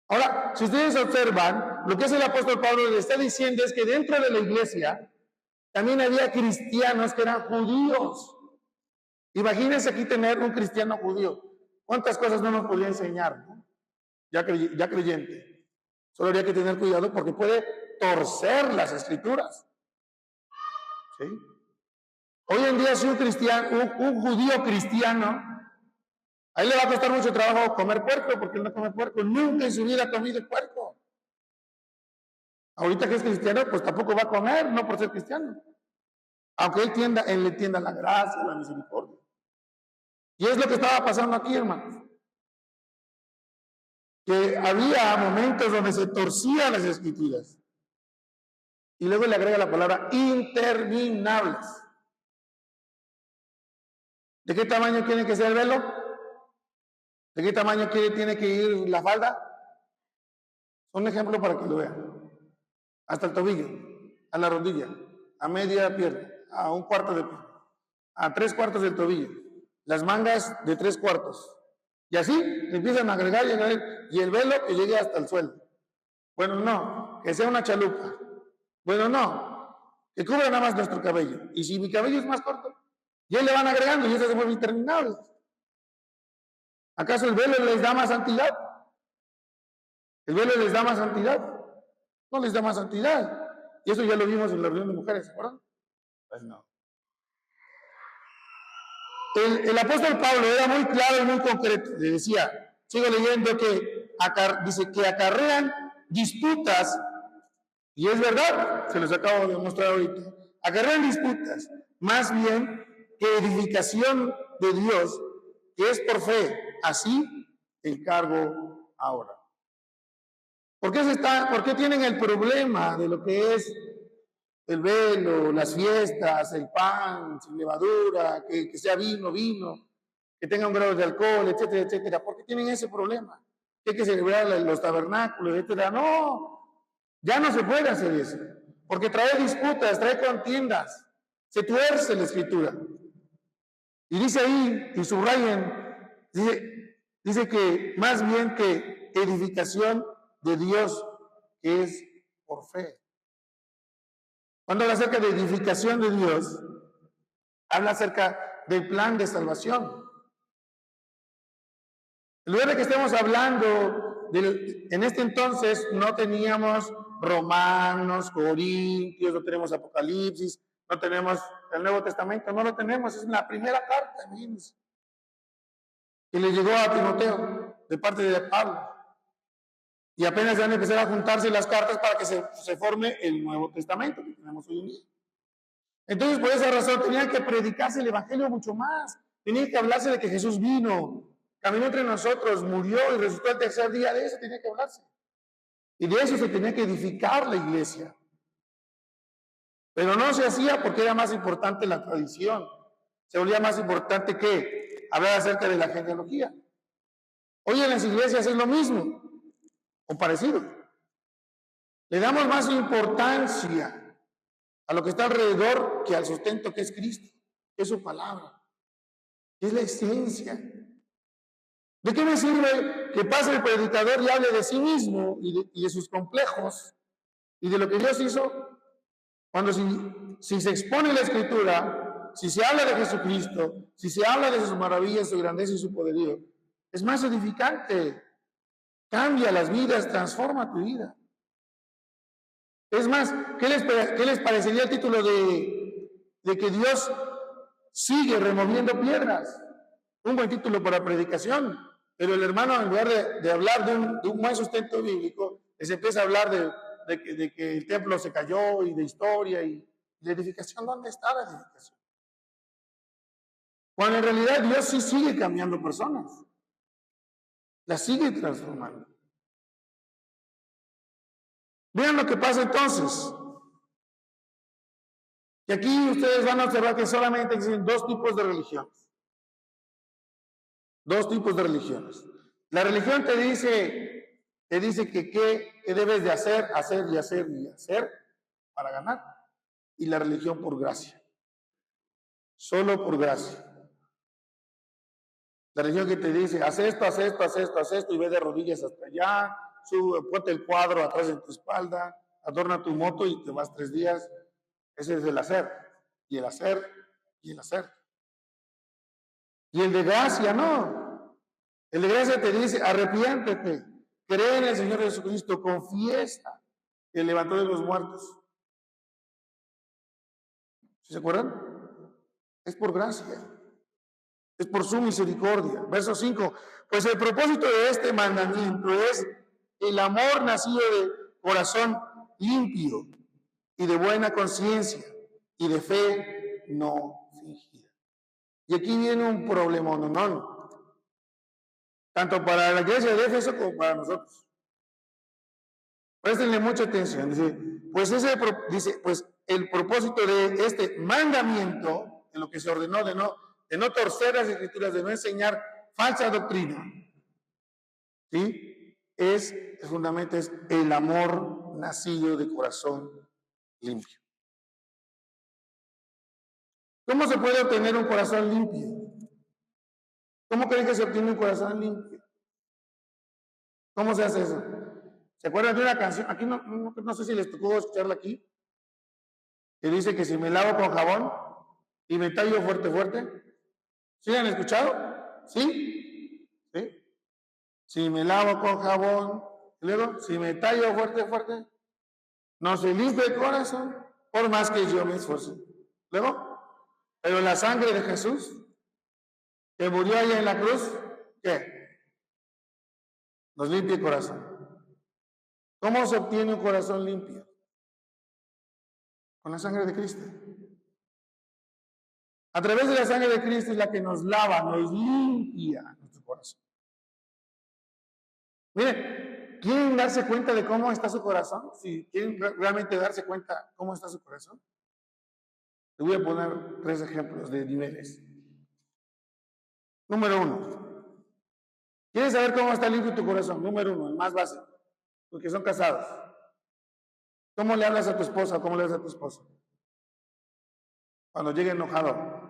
Ahora, si ustedes observan, lo que es el apóstol Pablo le está diciendo es que dentro de la iglesia también había cristianos que eran judíos. Imagínense aquí tener un cristiano judío. ¿Cuántas cosas no nos podría enseñar, ¿no? Ya creyente. Solo habría que tener cuidado porque puede torcer las escrituras. ¿Sí? Hoy en día si un cristiano, un judío cristiano, a él le va a costar mucho trabajo comer puerco, porque él no come puerco, nunca en su vida ha comido puerco. Ahorita que es cristiano, pues tampoco va a comer, no por ser cristiano. Aunque él le tienda la gracia, la misericordia. Y es lo que estaba pasando aquí, hermanos. Que había momentos donde se torcían las escrituras. Y luego le agrega la palabra interminables. ¿De qué tamaño tiene que ser el velo? ¿De qué tamaño tiene que ir la falda? Un ejemplo para que lo vean. Hasta el tobillo, a la rodilla, a media pierna, a un cuarto de pierna, a 3/4 del tobillo, las mangas de 3/4. Y así empiezan a agregar y agregar, y el velo que llegue hasta el suelo. Bueno, no, que sea una chalupa. Bueno, no, que cubra nada más nuestro cabello. Y si mi cabello es más corto, ya le van agregando y eso se vuelve interminable. ¿Acaso el velo les da más santidad? ¿El velo les da más santidad? No les da más santidad. Y eso ya lo vimos en la reunión de mujeres, ¿se acuerdan? Pues no. El apóstol Pablo era muy claro y muy concreto. Le decía, sigo leyendo que dice que acarrean disputas, y es verdad, se los acabo de mostrar ahorita. Acarrean disputas, más bien que edificación de Dios, que es por fe. Así encargo ahora. ¿Por qué tienen el problema de lo que es el velo, las fiestas, el pan sin levadura, que sea vino, que tenga un grado de alcohol, etcétera, etcétera? ¿Por qué tienen ese problema? Que hay que celebrar los tabernáculos, etcétera. No, ya no se puede hacer eso, porque trae disputas, trae contiendas, se tuerce la escritura. Y dice ahí, y subrayen, dice que más bien que edificación de Dios, que es por fe. Cuando habla acerca de edificación de Dios, habla acerca del plan de salvación. En lugar de que estemos hablando, en este entonces no teníamos Romanos, Corintios, no tenemos Apocalipsis, no tenemos el Nuevo Testamento, no lo tenemos, es la primera carta, imagínense, que le llegó a Timoteo de parte de Pablo. Y apenas van a empezar a juntarse las cartas para que se forme el Nuevo Testamento que tenemos hoy en día. Entonces, por esa razón, tenía que predicarse el Evangelio mucho más. Tenía que hablarse de que Jesús vino, caminó entre nosotros, murió y resucitó al tercer día. De eso tenía que hablarse. Y de eso se tenía que edificar la iglesia. Pero no se hacía porque era más importante la tradición. Se volvía más importante que hablar acerca de la genealogía. Hoy en las iglesias es lo mismo, o parecido. Le damos más importancia a lo que está alrededor que al sustento que es Cristo, que es su palabra, que es la esencia. ¿De qué me sirve que pase el predicador y hable de sí mismo y de sus complejos y de lo que Dios hizo? Cuando si se expone la Escritura, si se habla de Jesucristo, si se habla de sus maravillas, su grandeza y su poderío, es más edificante, cambia las vidas, transforma tu vida. Es más, ¿qué les parecería el título de que Dios sigue removiendo piedras? Un buen título para predicación, pero el hermano, en lugar de hablar de un buen sustento bíblico, les empieza a hablar de que el templo se cayó y de historia y de edificación. ¿Dónde está la edificación? Cuando en realidad Dios sí sigue cambiando personas, las sigue transformando. Vean lo que pasa entonces. Y aquí ustedes van a observar que solamente existen dos tipos de religiones. Dos tipos de religiones. La religión te dice que qué debes de hacer y hacer para ganar. Y la religión por gracia. Solo por gracia. La religión que te dice, haz esto y ve de rodillas hasta allá, ponte el cuadro atrás de tu espalda, adorna tu moto y te vas 3 días. Ese es el hacer, y el hacer, y el hacer. Y el de gracia, no. El de gracia te dice, arrepiéntete, cree en el Señor Jesucristo, confiesa que levantó de los muertos. ¿Sí se acuerdan? Es por gracia. Es por su misericordia. Verso 5. Pues el propósito de este mandamiento es el amor nacido de corazón limpio y de buena conciencia y de fe no fingida. Y aquí viene un problema, no, tanto para la iglesia de Éfeso como para nosotros. Préstenle mucha atención. Dice, pues el propósito de este mandamiento, en lo que se ordenó de no torcer las escrituras, de no enseñar falsa doctrina, ¿sí? El fundamento es el amor nacido de corazón limpio. ¿Cómo se puede obtener un corazón limpio? ¿Cómo creen que se obtiene un corazón limpio? ¿Cómo se hace eso? ¿Se acuerdan de una canción? Aquí no sé si les tocó escucharla aquí, que dice que si me lavo con jabón y me tallo fuerte. ¿Sí han escuchado? ¿Sí? ¿Sí? Si me lavo con jabón, y luego, si me tallo fuerte, no se limpia el corazón, por más que yo me esfuerce. Luego, pero la sangre de Jesús, que murió allá en la cruz, ¿qué? Nos limpia el corazón. ¿Cómo se obtiene un corazón limpio? Con la sangre de Cristo. A través de la sangre de Cristo es la que nos lava, nos limpia nuestro corazón. Miren, ¿quieren darse cuenta de cómo está su corazón? Si quieren realmente darse cuenta cómo está su corazón, les voy a poner 3 ejemplos de niveles. Número 1. ¿Quieres saber cómo está limpio tu corazón? Número 1, el más básico, porque son casados. ¿Cómo le hablas a tu esposa o cómo le hablas a tu esposo? Cuando llegue enojado.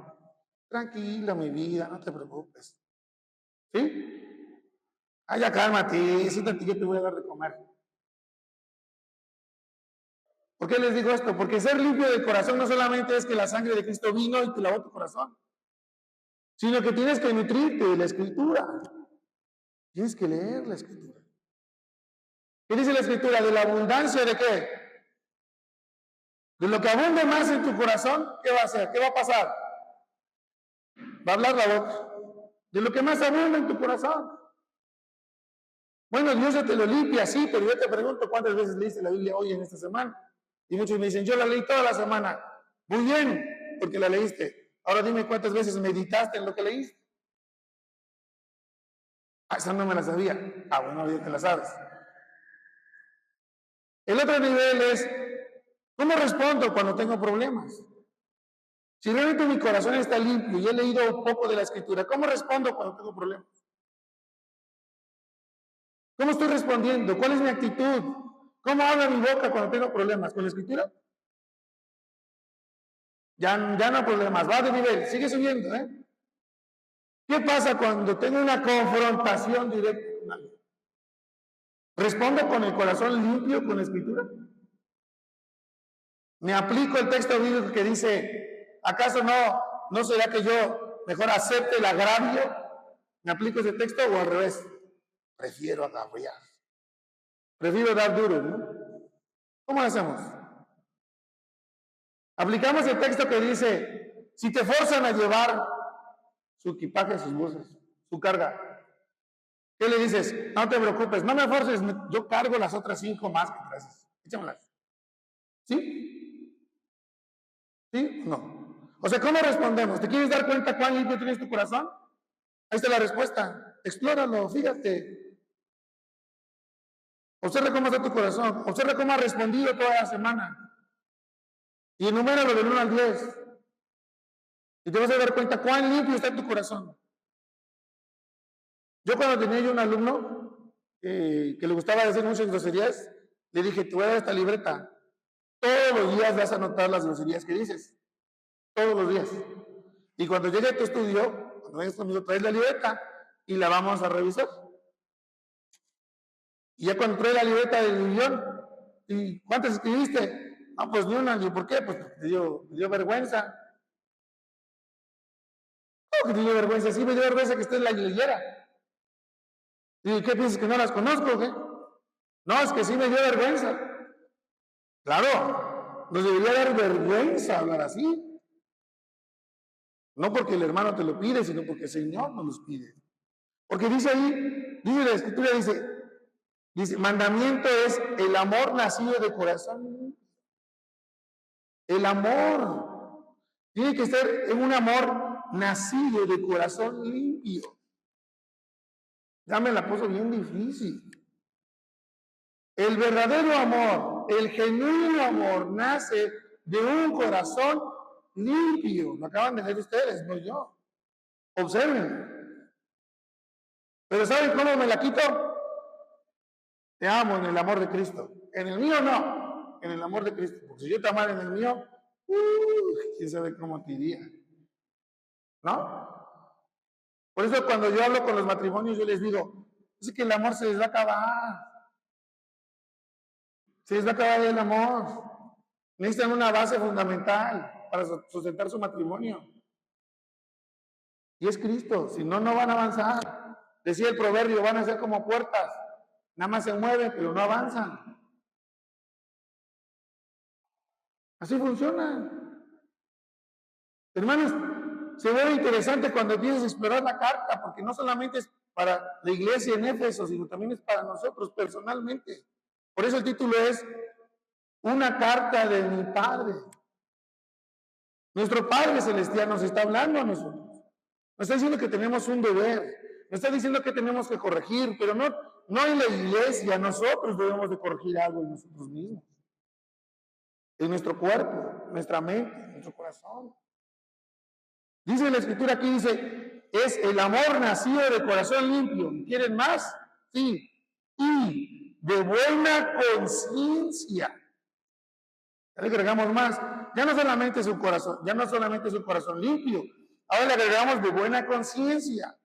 Tranquila, mi vida, no te preocupes. ¿Sí? Ya cálmate, siéntate, yo te voy a dar de comer. ¿Por qué les digo esto? Porque ser limpio de corazón no solamente es que la sangre de Cristo vino y te lavó tu corazón, sino que tienes que nutrirte de la Escritura. Tienes que leer la Escritura. ¿Qué dice la Escritura? ¿De la abundancia de qué? De lo que abunde más en tu corazón, ¿qué va a hacer? ¿Qué va a pasar? Va a hablar la boca. De lo que más abunda en tu corazón. Bueno, Dios ya te lo limpia, sí, pero yo te pregunto cuántas veces leíste la Biblia hoy en esta semana. Y muchos me dicen, yo la leí toda la semana. Muy bien, porque la leíste. Ahora dime cuántas veces meditaste en lo que leíste. Esa no me la sabía. Bueno, ya te la sabes. El otro nivel es, ¿cómo respondo cuando tengo problemas? Si realmente mi corazón está limpio y he leído un poco de la Escritura, ¿cómo respondo cuando tengo problemas? ¿Cómo estoy respondiendo? ¿Cuál es mi actitud? ¿Cómo habla mi boca cuando tengo problemas? ¿Con la Escritura? Ya no hay problemas, va de nivel, sigue subiendo, ¿eh? ¿Qué pasa cuando tengo una confrontación directa con alguien? ¿Respondo con el corazón limpio con la Escritura? ¿Me aplico el texto bíblico que dice, ¿acaso no será que yo mejor acepte el agravio? ¿Me aplico ese texto o al revés? Prefiero agraviar. Prefiero dar duro, ¿no? ¿Cómo lo hacemos? Aplicamos el texto que dice, si te forzan a llevar su equipaje, sus bolsas, su carga, ¿qué le dices? No te preocupes, no me forces, yo cargo las otras 5 más que traes. Échamelas. ¿Sí? ¿Sí? No. O sea, ¿cómo respondemos? ¿Te quieres dar cuenta cuán limpio tienes tu corazón? Ahí está la respuesta. Explóralo, fíjate. Observa cómo está tu corazón. Observa cómo ha respondido toda la semana. Y enuméralo del 1 al 10. Y te vas a dar cuenta cuán limpio está tu corazón. Yo cuando tenía un alumno que le gustaba decir muchas groserías, le dije, te voy a dar esta libreta. Todos los días vas a anotar las groserías que dices. Todos los días. Y cuando llegue a tu estudio, cuando vengas conmigo, traes la libreta y la vamos a revisar. Y ya cuando trae la libreta del guión, ¿y cuántas escribiste? No, pues ni una. ¿Y por qué? Pues me dio vergüenza. ¿Cómo que te dio vergüenza? Sí, me dio vergüenza que esté en la leyera. ¿Y qué piensas, que no las conozco? ¿Qué? No, es que sí me dio vergüenza. Claro, nos debería dar vergüenza hablar así. No porque el hermano te lo pide, sino porque el Señor nos los pide. Porque dice ahí, dice la Escritura, dice, mandamiento es el amor nacido de corazón. El amor tiene que ser un amor nacido de corazón limpio. Ya me la puso bien difícil. El verdadero amor, el genuino amor, nace de un corazón limpio. Lo acaban de leer ustedes, no yo. Observen. Pero ¿saben cómo me la quito? Te amo en el amor de Cristo. En el mío no, en el amor de Cristo. Porque si yo te amara en el mío, quién sabe cómo te iría. ¿No? Por eso cuando yo hablo con los matrimonios, yo les digo, es que el amor se les va a acabar. Se les va a acabar el amor. Necesitan una base fundamental para sustentar su matrimonio. Y es Cristo. Si no, no van a avanzar. Decía el proverbio, van a ser como puertas. Nada más se mueven, pero no avanzan. Así funciona. Hermanos, se ve interesante cuando empiezas a explorar la carta, porque no solamente es para la iglesia en Éfeso, sino también es para nosotros personalmente. Por eso el título es Una carta de mi Padre. Nuestro Padre Celestial nos está hablando a nosotros. Nos está diciendo que tenemos un deber. Nos está diciendo que tenemos que corregir, pero no en la iglesia. Nosotros debemos de corregir algo en nosotros mismos. En nuestro cuerpo, nuestra mente, nuestro corazón. Dice la Escritura aquí, dice, es el amor nacido de corazón limpio. ¿Quieren más? Sí. Y de buena conciencia. Ya le agregamos más. Ya no solamente es un corazón limpio. Ahora le agregamos de buena conciencia.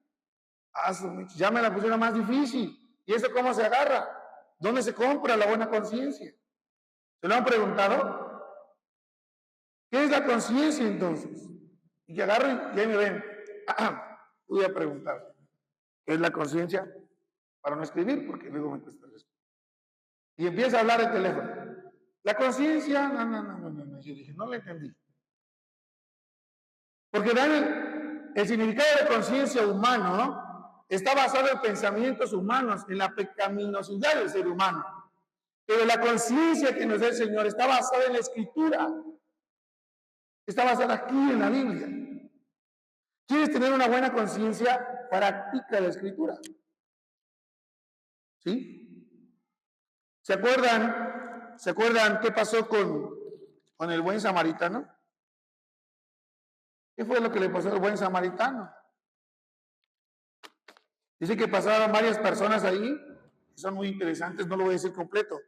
Ya me la pusieron más difícil. ¿Y eso cómo se agarra? ¿Dónde se compra la buena conciencia? ¿Se lo han preguntado? ¿Qué es la conciencia entonces? Y que agarro y ahí me ven. Voy a preguntar. ¿Qué es la conciencia? Para no escribir, porque luego me cuesta eso. Y empieza a hablar el teléfono. La conciencia, no. Yo dije, no la entendí. Porque el significado de conciencia humano, ¿no? Está basado en pensamientos humanos, en la pecaminosidad del ser humano. Pero la conciencia que nos da el Señor está basada en la Escritura. Está basada aquí en la Biblia. ¿Quieres tener una buena conciencia? Practica la Escritura. ¿Sí? ¿Se acuerdan qué pasó con el buen samaritano? ¿Qué fue lo que le pasó al buen samaritano? Dice que pasaban varias personas ahí, que son muy interesantes, no lo voy a decir completo.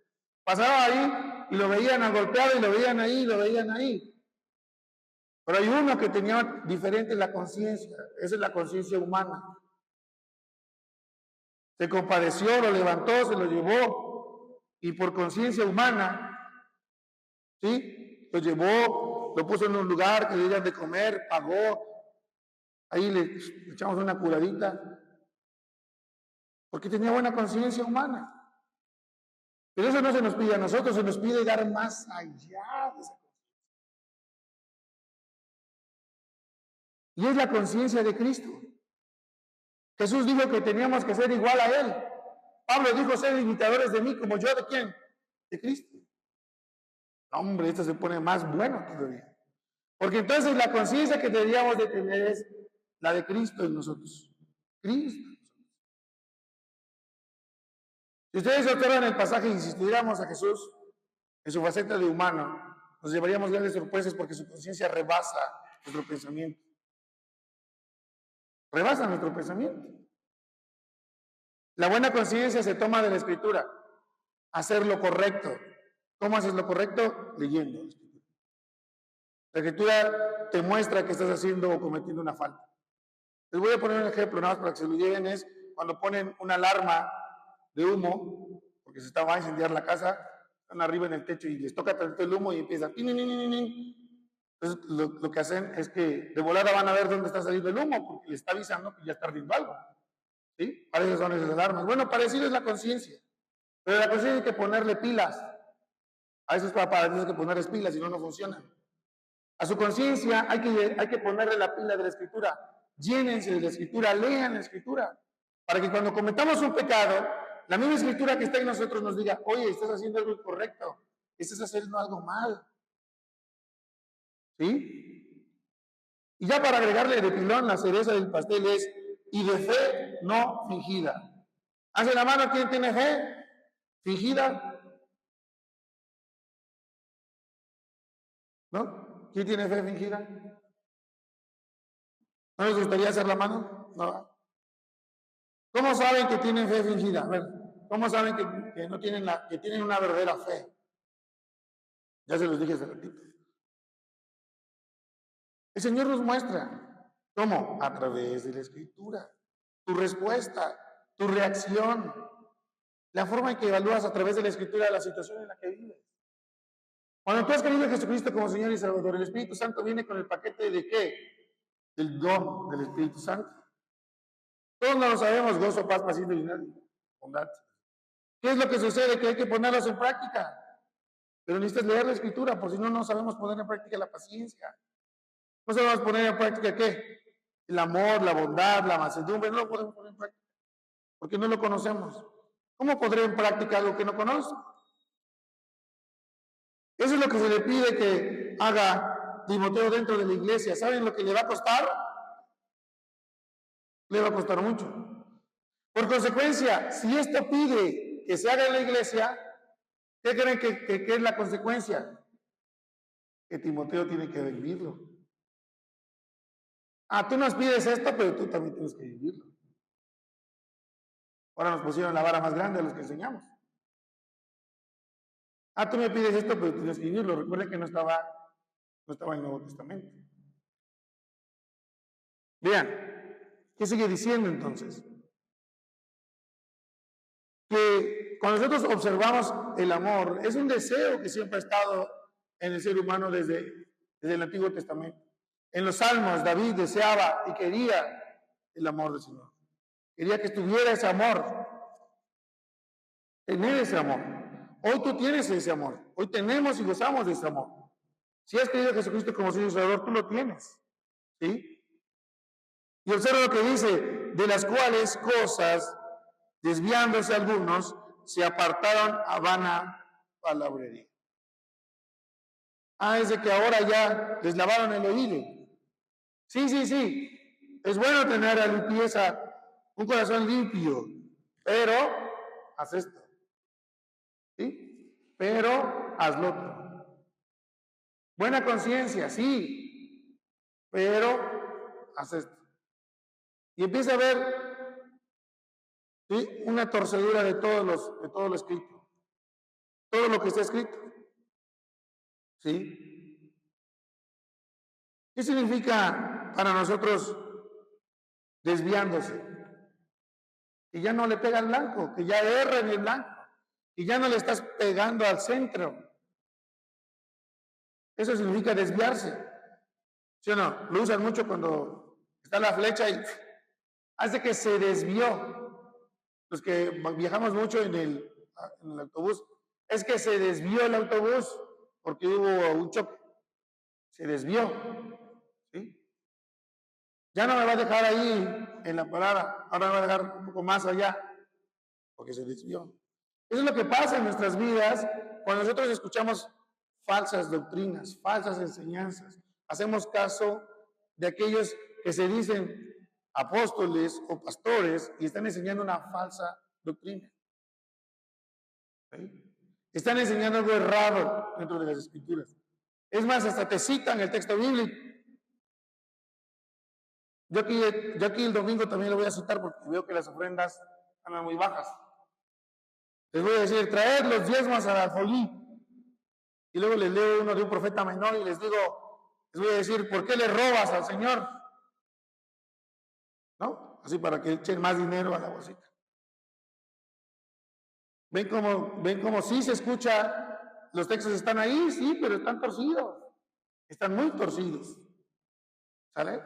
Pasaban ahí y lo veían al golpeado y lo veían ahí y lo veían ahí. Pero hay uno que tenía diferente la conciencia, esa es la conciencia humana. Se compadeció, lo levantó, se lo llevó y por conciencia humana, ¿sí? Lo llevó, lo puso en un lugar que le dieran de comer, pagó, ahí le echamos una curadita, porque tenía buena conciencia humana. Pero eso no se nos pide a nosotros, se nos pide dar más allá de esa conciencia. Y es la conciencia de Cristo. Jesús dijo que teníamos que ser igual a Él. Pablo dijo, ser imitadores de mí, como yo de quién? De Cristo. No, hombre, esto se pone más bueno todavía. Porque entonces la conciencia que deberíamos de tener es la de Cristo en nosotros. Cristo. Si ustedes observan el pasaje y si estudiáramos a Jesús en su faceta de humano, nos llevaríamos grandes sorpresas porque su conciencia rebasa nuestro pensamiento. Rebasa nuestro pensamiento. La buena conciencia se toma de la Escritura. Hacer lo correcto. ¿Cómo haces lo correcto? Leyendo la Escritura. La Escritura te muestra que estás haciendo o cometiendo una falta. Les voy a poner un ejemplo, nada más para que se lo lleven, es cuando ponen una alarma de humo, porque se va a incendiar la casa, están arriba en el techo y les toca tanto el humo y empieza. Entonces lo que hacen es que de volada van a ver dónde está saliendo el humo, porque les está avisando que ya está ardiendo algo. ¿Sí? Para eso son esas alarmas. Bueno, parecido es la conciencia. Pero la conciencia hay que ponerle pilas. A esos aparatos hay que ponerles pilas, si no, no funcionan. A su conciencia hay que ponerle la pila de la Escritura. Llénense de la Escritura, lean la Escritura. Para que cuando cometamos un pecado, la misma Escritura que está en nosotros nos diga, oye, estás haciendo algo incorrecto, estás haciendo algo mal. ¿Sí? Y ya para agregarle de pilón, la cereza del pastel es, y de fe no fingida. Hace la mano, ¿quién tiene fe? ¿Fingida? ¿No? ¿Quién tiene fe fingida? ¿No les gustaría hacer la mano? No. ¿Cómo saben que tienen fe fingida? A ver, ¿cómo saben que no tienen que tienen una verdadera fe? Ya se los dije hace ratito. El Señor nos muestra. ¿Cómo? A través de la Escritura. Tu respuesta, tu reacción, la forma en que evalúas a través de la Escritura la situación en la que vives. Cuando tú has creído en Jesucristo como Señor y Salvador, el Espíritu Santo viene con el paquete de ¿qué? El don del Espíritu Santo. Todos no lo sabemos, gozo, paz, paciencia y bondad. ¿Qué es lo que sucede? Que hay que ponerlos en práctica. Pero necesitas leer la Escritura, por si no, no sabemos poner en práctica la paciencia. No sabemos poner en práctica ¿qué? El amor, la bondad, la mansedumbre, no lo podemos poner en práctica, porque no lo conocemos. ¿Cómo podré en práctica algo que no conozco? Eso es lo que se le pide que haga Timoteo dentro de la iglesia. ¿Saben lo que le va a costar? Le va a costar mucho. Por consecuencia, si esto pide que se haga en la iglesia, ¿qué creen que es la consecuencia? Que Timoteo tiene que vivirlo. Tú nos pides esto, pero tú también tienes que vivirlo. Ahora nos pusieron la vara más grande a los que enseñamos. Tú me pides esto, pero tú tienes que vivirlo. Recuerden que no estaba en el Nuevo Testamento. Vean, ¿qué sigue diciendo entonces? Que cuando nosotros observamos el amor, es un deseo que siempre ha estado en el ser humano desde el Antiguo Testamento. En los Salmos, David deseaba y quería el amor del Señor. Quería que estuviera ese amor. Tener ese amor. Hoy tú tienes ese amor. Hoy tenemos y gozamos de ese amor. Si has creído a Jesucristo como Señor y Salvador, tú lo tienes. ¿Sí? Y observa lo que dice, de las cuales cosas, desviándose algunos, se apartaron a vana palabrería. Es de que ahora ya les lavaron el oído. Sí. Es bueno tener la limpieza, un corazón limpio, pero haz esto. ¿Sí? Pero haz lo otro. Buena conciencia, sí, pero haz esto. Y empieza a ver ¿sí? Una torcedura de todo lo escrito. Todo lo que está escrito. ¿Sí? ¿Qué significa para nosotros desviándose? Que ya no le pega al blanco, que ya erra en el blanco, y ya no le estás pegando al centro. Eso significa desviarse. ¿Sí o no? Lo usan mucho cuando está la flecha y hace que se desvió. Los que viajamos mucho en el autobús, es que se desvió el autobús porque hubo un choque. Se desvió. ¿Sí? Ya no me va a dejar ahí en la parada, ahora me va a dejar un poco más allá, porque se desvió. Eso es lo que pasa en nuestras vidas cuando nosotros escuchamos falsas doctrinas, falsas enseñanzas. Hacemos caso de aquellos que se dicen apóstoles o pastores y están enseñando una falsa doctrina. ¿Sí? Están enseñando algo errado dentro de las escrituras. Es más, hasta te citan el texto bíblico. Yo aquí el domingo también lo voy a citar porque veo que las ofrendas andan muy bajas. Les voy a decir, traed los diezmos al alfolí. Y luego les leo uno de un profeta menor y les voy a decir, ¿por qué le robas al Señor? ¿No? Así para que echen más dinero a la bolsita. ¿Ven cómo sí se escucha? Los textos están ahí, sí, pero están torcidos. Están muy torcidos. ¿Sale?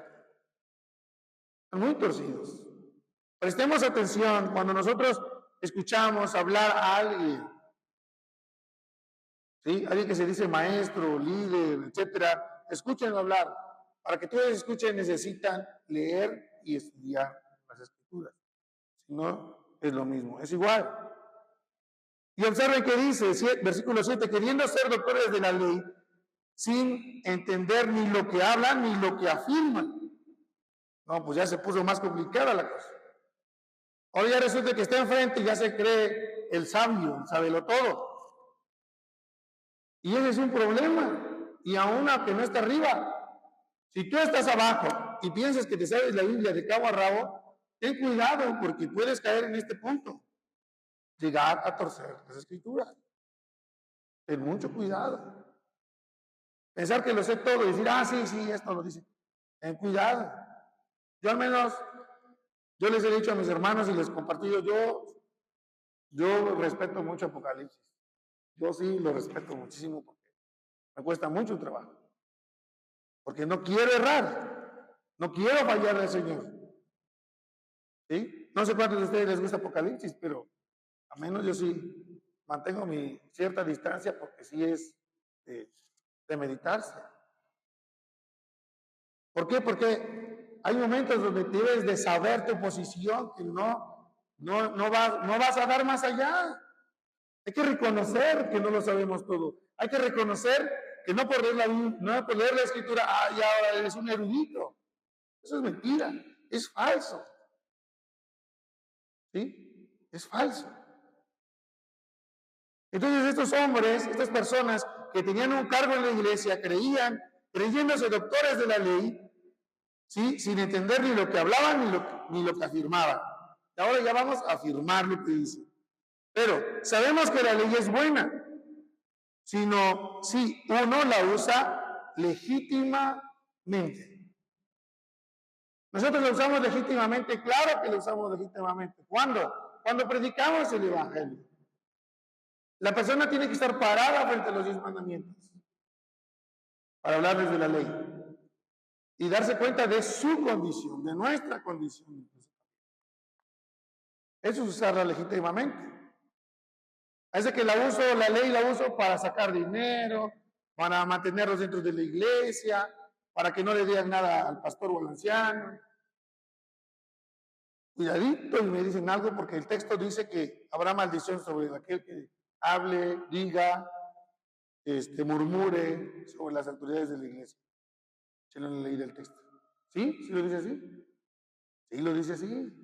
Están muy torcidos. Prestemos atención cuando nosotros escuchamos hablar a alguien. ¿Sí? Alguien que se dice maestro, líder, etcétera. escúchenlo hablar. Para que todos escuchen necesitan leer y estudiar las Escrituras. Si no, es lo mismo, es igual. Y observen que dice, versículo 7, queriendo ser doctores de la ley, sin entender ni lo que hablan ni lo que afirman. No, pues ya se puso más complicada la cosa. Ahora ya resulta que está enfrente y ya se cree el sabio, el sabelo todo. Y ese es un problema. Y aún aunque no está arriba, si tú estás abajo y piensas que te sabes la Biblia de cabo a rabo, ten cuidado porque puedes caer en este punto. Llegar a torcer las Escrituras. Ten mucho cuidado. Pensar que lo sé todo y decir, sí, esto lo dice. Ten cuidado. Yo al menos, yo les he dicho a mis hermanos y les he compartido, yo respeto mucho Apocalipsis. Yo sí lo respeto muchísimo porque me cuesta mucho trabajo. Porque no quiero errar. No quiero fallar al Señor. ¿Sí? No sé cuántos de ustedes les gusta Apocalipsis, pero a menos yo sí mantengo mi cierta distancia porque sí es de meditarse. ¿Por qué? Porque hay momentos donde debes de saber tu posición, que no vas a dar más allá. Hay que reconocer que no lo sabemos todo. Hay que reconocer que no por leer la Escritura, ya ahora eres un erudito. Eso es mentira, es falso. ¿Sí? Es falso. Entonces estos hombres, estas personas que tenían un cargo en la iglesia, creyéndose doctores de la ley, ¿sí? Sin entender ni lo que hablaban ni lo que afirmaban. Ahora ya vamos a afirmar lo que dice. Pero sabemos que la ley es buena, sino si uno la usa legítimamente. Nosotros la usamos legítimamente, claro que la usamos legítimamente. ¿Cuándo? Cuando predicamos el Evangelio. La persona tiene que estar parada frente a los 10 mandamientos para hablarles de la ley y darse cuenta de su condición, de nuestra condición. Eso es usarla legítimamente. Es que la ley la uso para sacar dinero, para mantenerlos dentro de la iglesia, para que no le digan nada al pastor o al anciano. Cuidadito y me dicen algo porque el texto dice que habrá maldición sobre aquel que hable, diga, murmure sobre las autoridades de la iglesia. Si no leí el texto. ¿Sí? ¿Sí lo dice así? Sí, lo dice así.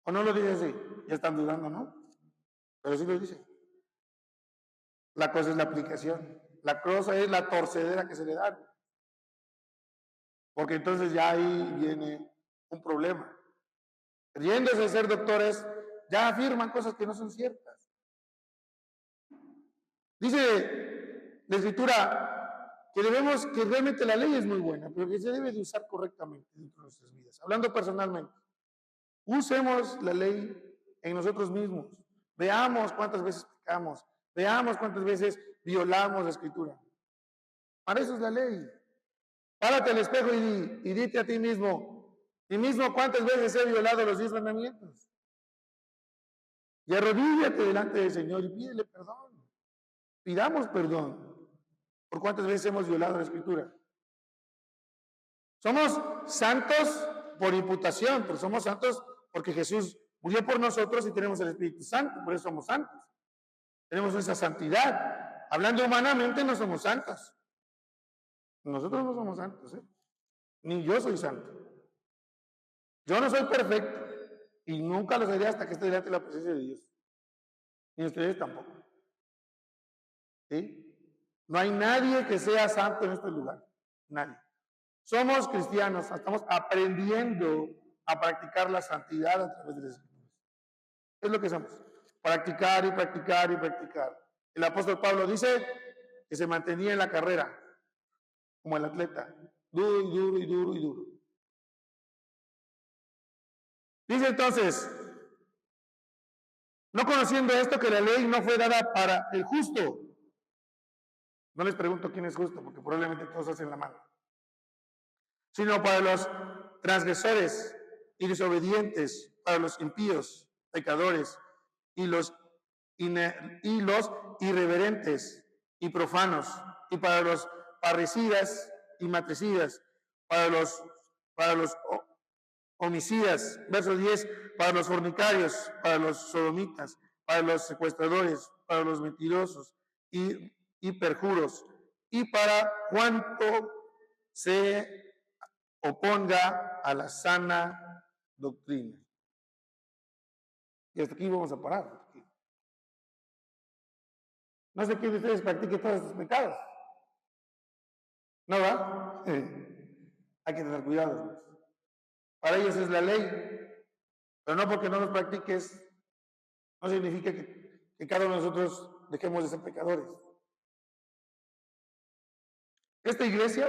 ¿O no lo dice así? Ya están dudando, ¿no? Pero sí lo dice. La cosa es la aplicación. La cosa es la torcedera que se le da. Porque entonces ya ahí viene un problema. Creyéndose ser doctores, ya afirman cosas que no son ciertas. Dice la Escritura que realmente la ley es muy buena, pero que se debe de usar correctamente dentro de nuestras vidas. Hablando personalmente, usemos la ley en nosotros mismos. Veamos cuántas veces pecamos. Veamos cuántas veces violamos la Escritura. Para eso es la ley. Párate al espejo y dite a ti mismo cuántas veces he violado los 10 mandamientos. Y arrodíllate delante del Señor y pídele perdón. Pidamos perdón por cuántas veces hemos violado la Escritura. Somos santos por imputación, pero somos santos porque Jesús murió por nosotros y tenemos el Espíritu Santo, por eso somos santos. Tenemos esa santidad. Hablando humanamente no somos santos. Nosotros no somos santos, ni yo soy santo. Yo no soy perfecto y nunca lo seré hasta que esté delante de la presencia de Dios. Ni ustedes tampoco. ¿Sí? No hay nadie que sea santo en este lugar. Nadie. Somos cristianos, estamos aprendiendo a practicar la santidad a través de las Escrituras. Es lo que somos. Practicar y practicar y practicar. El apóstol Pablo dice que se mantenía en la carrera, como el atleta, duro y duro y duro y duro. Dice entonces, no conociendo esto que la ley no fue dada para el justo. No les pregunto quién es justo, porque probablemente todos hacen la mano. Sino para los transgresores y desobedientes, para los impíos, pecadores, y los irreverentes y profanos, y para parricidas y matricidas, para los homicidas, verso 10, para los fornicarios, para los sodomitas, para los secuestradores, para los mentirosos y perjuros, y para cuanto se oponga a la sana doctrina. Y hasta aquí vamos a parar. No sé quién de ustedes practique todos estos pecados. ¿No va? Hay que tener cuidado. Para ellos es la ley, pero no porque no los practiques, no significa que cada uno de nosotros dejemos de ser pecadores. Esta iglesia,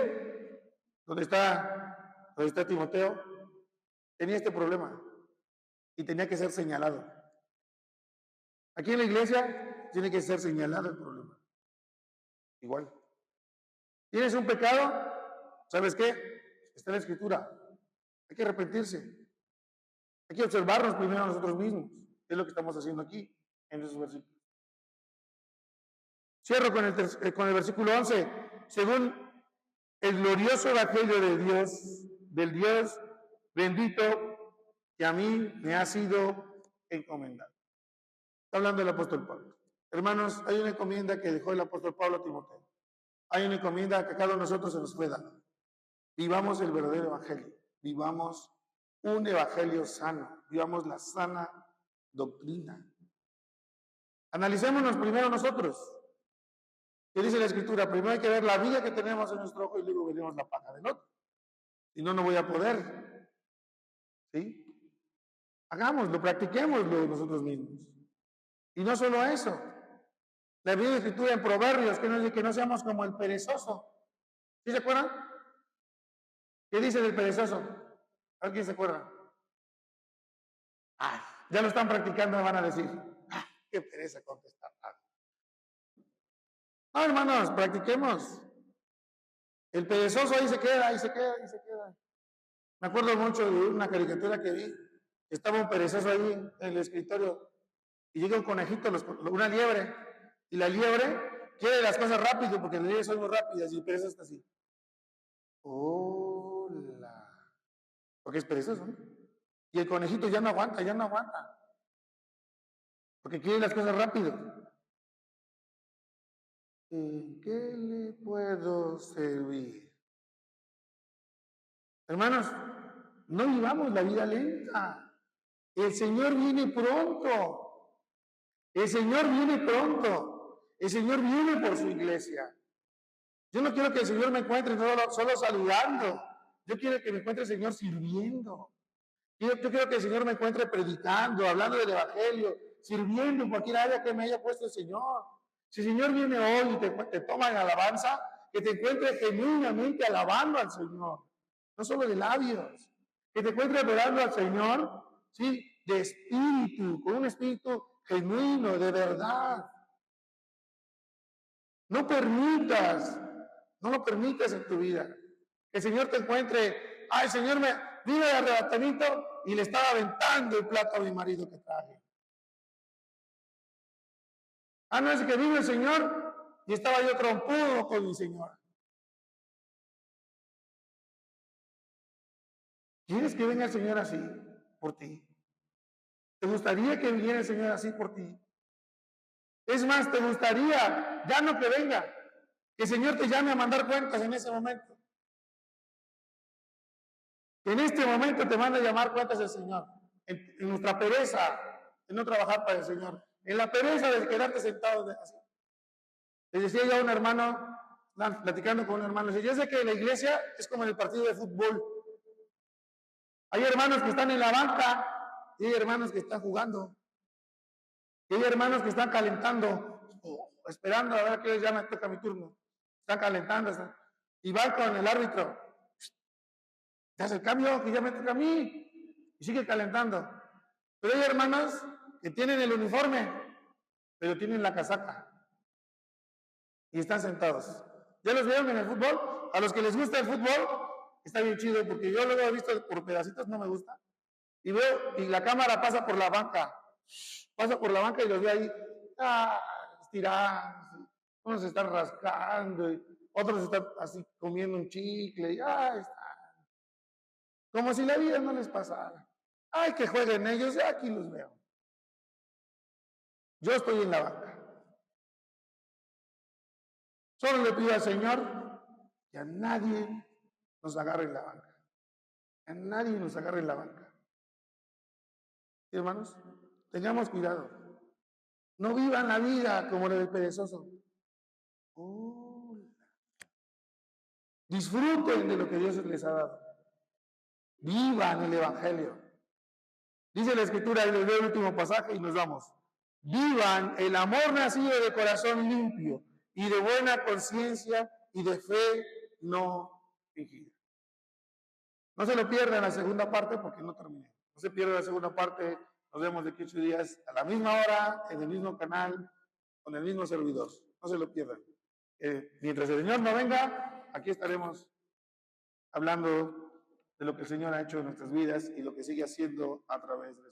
donde está Timoteo, tenía este problema y tenía que ser señalado. Aquí en la iglesia tiene que ser señalado el problema. Igual. ¿Tienes un pecado? ¿Sabes qué? Está en la Escritura. Hay que arrepentirse. Hay que observarnos primero a nosotros mismos. Es lo que estamos haciendo aquí, en esos versículos. Cierro con el versículo 11. Según el glorioso evangelio de Dios, del Dios bendito, que a mí me ha sido encomendado. Está hablando el apóstol Pablo. Hermanos, hay una encomienda que dejó el apóstol Pablo a Timoteo. Hay una encomienda que a cada uno de nosotros se nos fue dada. Vivamos el verdadero evangelio. Vivamos un evangelio sano. Vivamos la sana doctrina. Analicémonos primero nosotros. ¿Qué dice la Escritura? Primero hay que ver la viga que tenemos en nuestro ojo y luego veremos la paja del otro. Si no, no voy a poder. ¿Sí? Hagámoslo, practiquémoslo nosotros mismos. Y no solo eso. La Biblia Escritura en Proverbios que nos dice que no seamos como el perezoso. ¿Sí se acuerdan? ¿Qué dice del perezoso? ¿Alguien se acuerda? Ya lo están practicando, me van a decir. Qué pereza contestar. No, hermanos, practiquemos. El perezoso ahí se queda, ahí se queda, ahí se queda. Me acuerdo mucho de una caricatura que vi. Estaba un perezoso ahí en el escritorio y llega un conejito, una liebre, y la liebre quiere las cosas rápido porque las liebres son muy rápidas y el perezoso está así. Hola. Porque es perezoso, ¿no? Y el conejito ya no aguanta, ya no aguanta. Porque quiere las cosas rápido. ¿En qué le puedo servir? Hermanos, no vivamos la vida lenta. El Señor viene pronto. El Señor viene pronto. El Señor viene por su iglesia. Yo no quiero que el Señor me encuentre solo saludando. Yo quiero que me encuentre el Señor sirviendo. Yo quiero que el Señor me encuentre predicando, hablando del Evangelio, sirviendo en cualquier área que me haya puesto el Señor. Si el Señor viene hoy y te toma en alabanza, que te encuentre genuinamente alabando al Señor. No solo de labios. Que te encuentre adorando al Señor, ¿sí? De espíritu, con un espíritu genuino, de verdad. No lo permitas en tu vida. Que el Señor te encuentre, el Señor vino de arrebatamiento y le estaba aventando el plato a mi marido que traje. No es que vino el Señor y estaba yo trompudo con mi señora. ¿Quieres que venga el Señor así por ti? ¿Te gustaría que viniera el Señor así por ti? Es más, ¿te gustaría, ya no que venga, que el Señor te llame a mandar cuentas en ese momento? En este momento te manda a llamar cuentas el Señor. En nuestra pereza de no trabajar para el Señor. En la pereza de quedarte sentado así. Les decía yo a un hermano, platicando con un hermano, yo sé que la iglesia es como en el partido de fútbol. Hay hermanos que están en la banca y hay hermanos que están jugando. Y hay hermanos que están calentando, esperando a ver que ya me toca mi turno. Están calentando. Y van con el árbitro. Ya hace el cambio, que ya me toca a mí. Y sigue calentando. Pero hay hermanos que tienen el uniforme, pero tienen la casaca. Y están sentados. ¿Ya los vieron en el fútbol? A los que les gusta el fútbol, está bien chido, porque yo luego he visto por pedacitos, no me gusta. Y veo, y la cámara pasa por la banca. Pasa por la banca y los veo ahí, estirando. Unos se están rascando. Otros están así comiendo un chicle y está. Como si la vida no les pasara. Ay, que jueguen ellos, ya aquí los veo. Yo estoy en la banca. Solo le pido al Señor que a nadie nos agarre en la banca. A nadie nos agarre en la banca. ¿Sí, hermanos? Tengamos cuidado. No vivan la vida como la del perezoso. Disfruten de lo que Dios les ha dado. Vivan el Evangelio. Dice la Escritura, y les doy el último pasaje y nos vamos. Vivan el amor nacido de corazón limpio y de buena conciencia y de fe no fingida. No se lo pierdan la segunda parte porque no terminé. No se pierdan la segunda parte. Nos vemos de aquí 8 días a la misma hora, en el mismo canal, con el mismo servidor. No se lo pierdan. Mientras el Señor no venga, aquí estaremos hablando de lo que el Señor ha hecho en nuestras vidas y lo que sigue haciendo a través de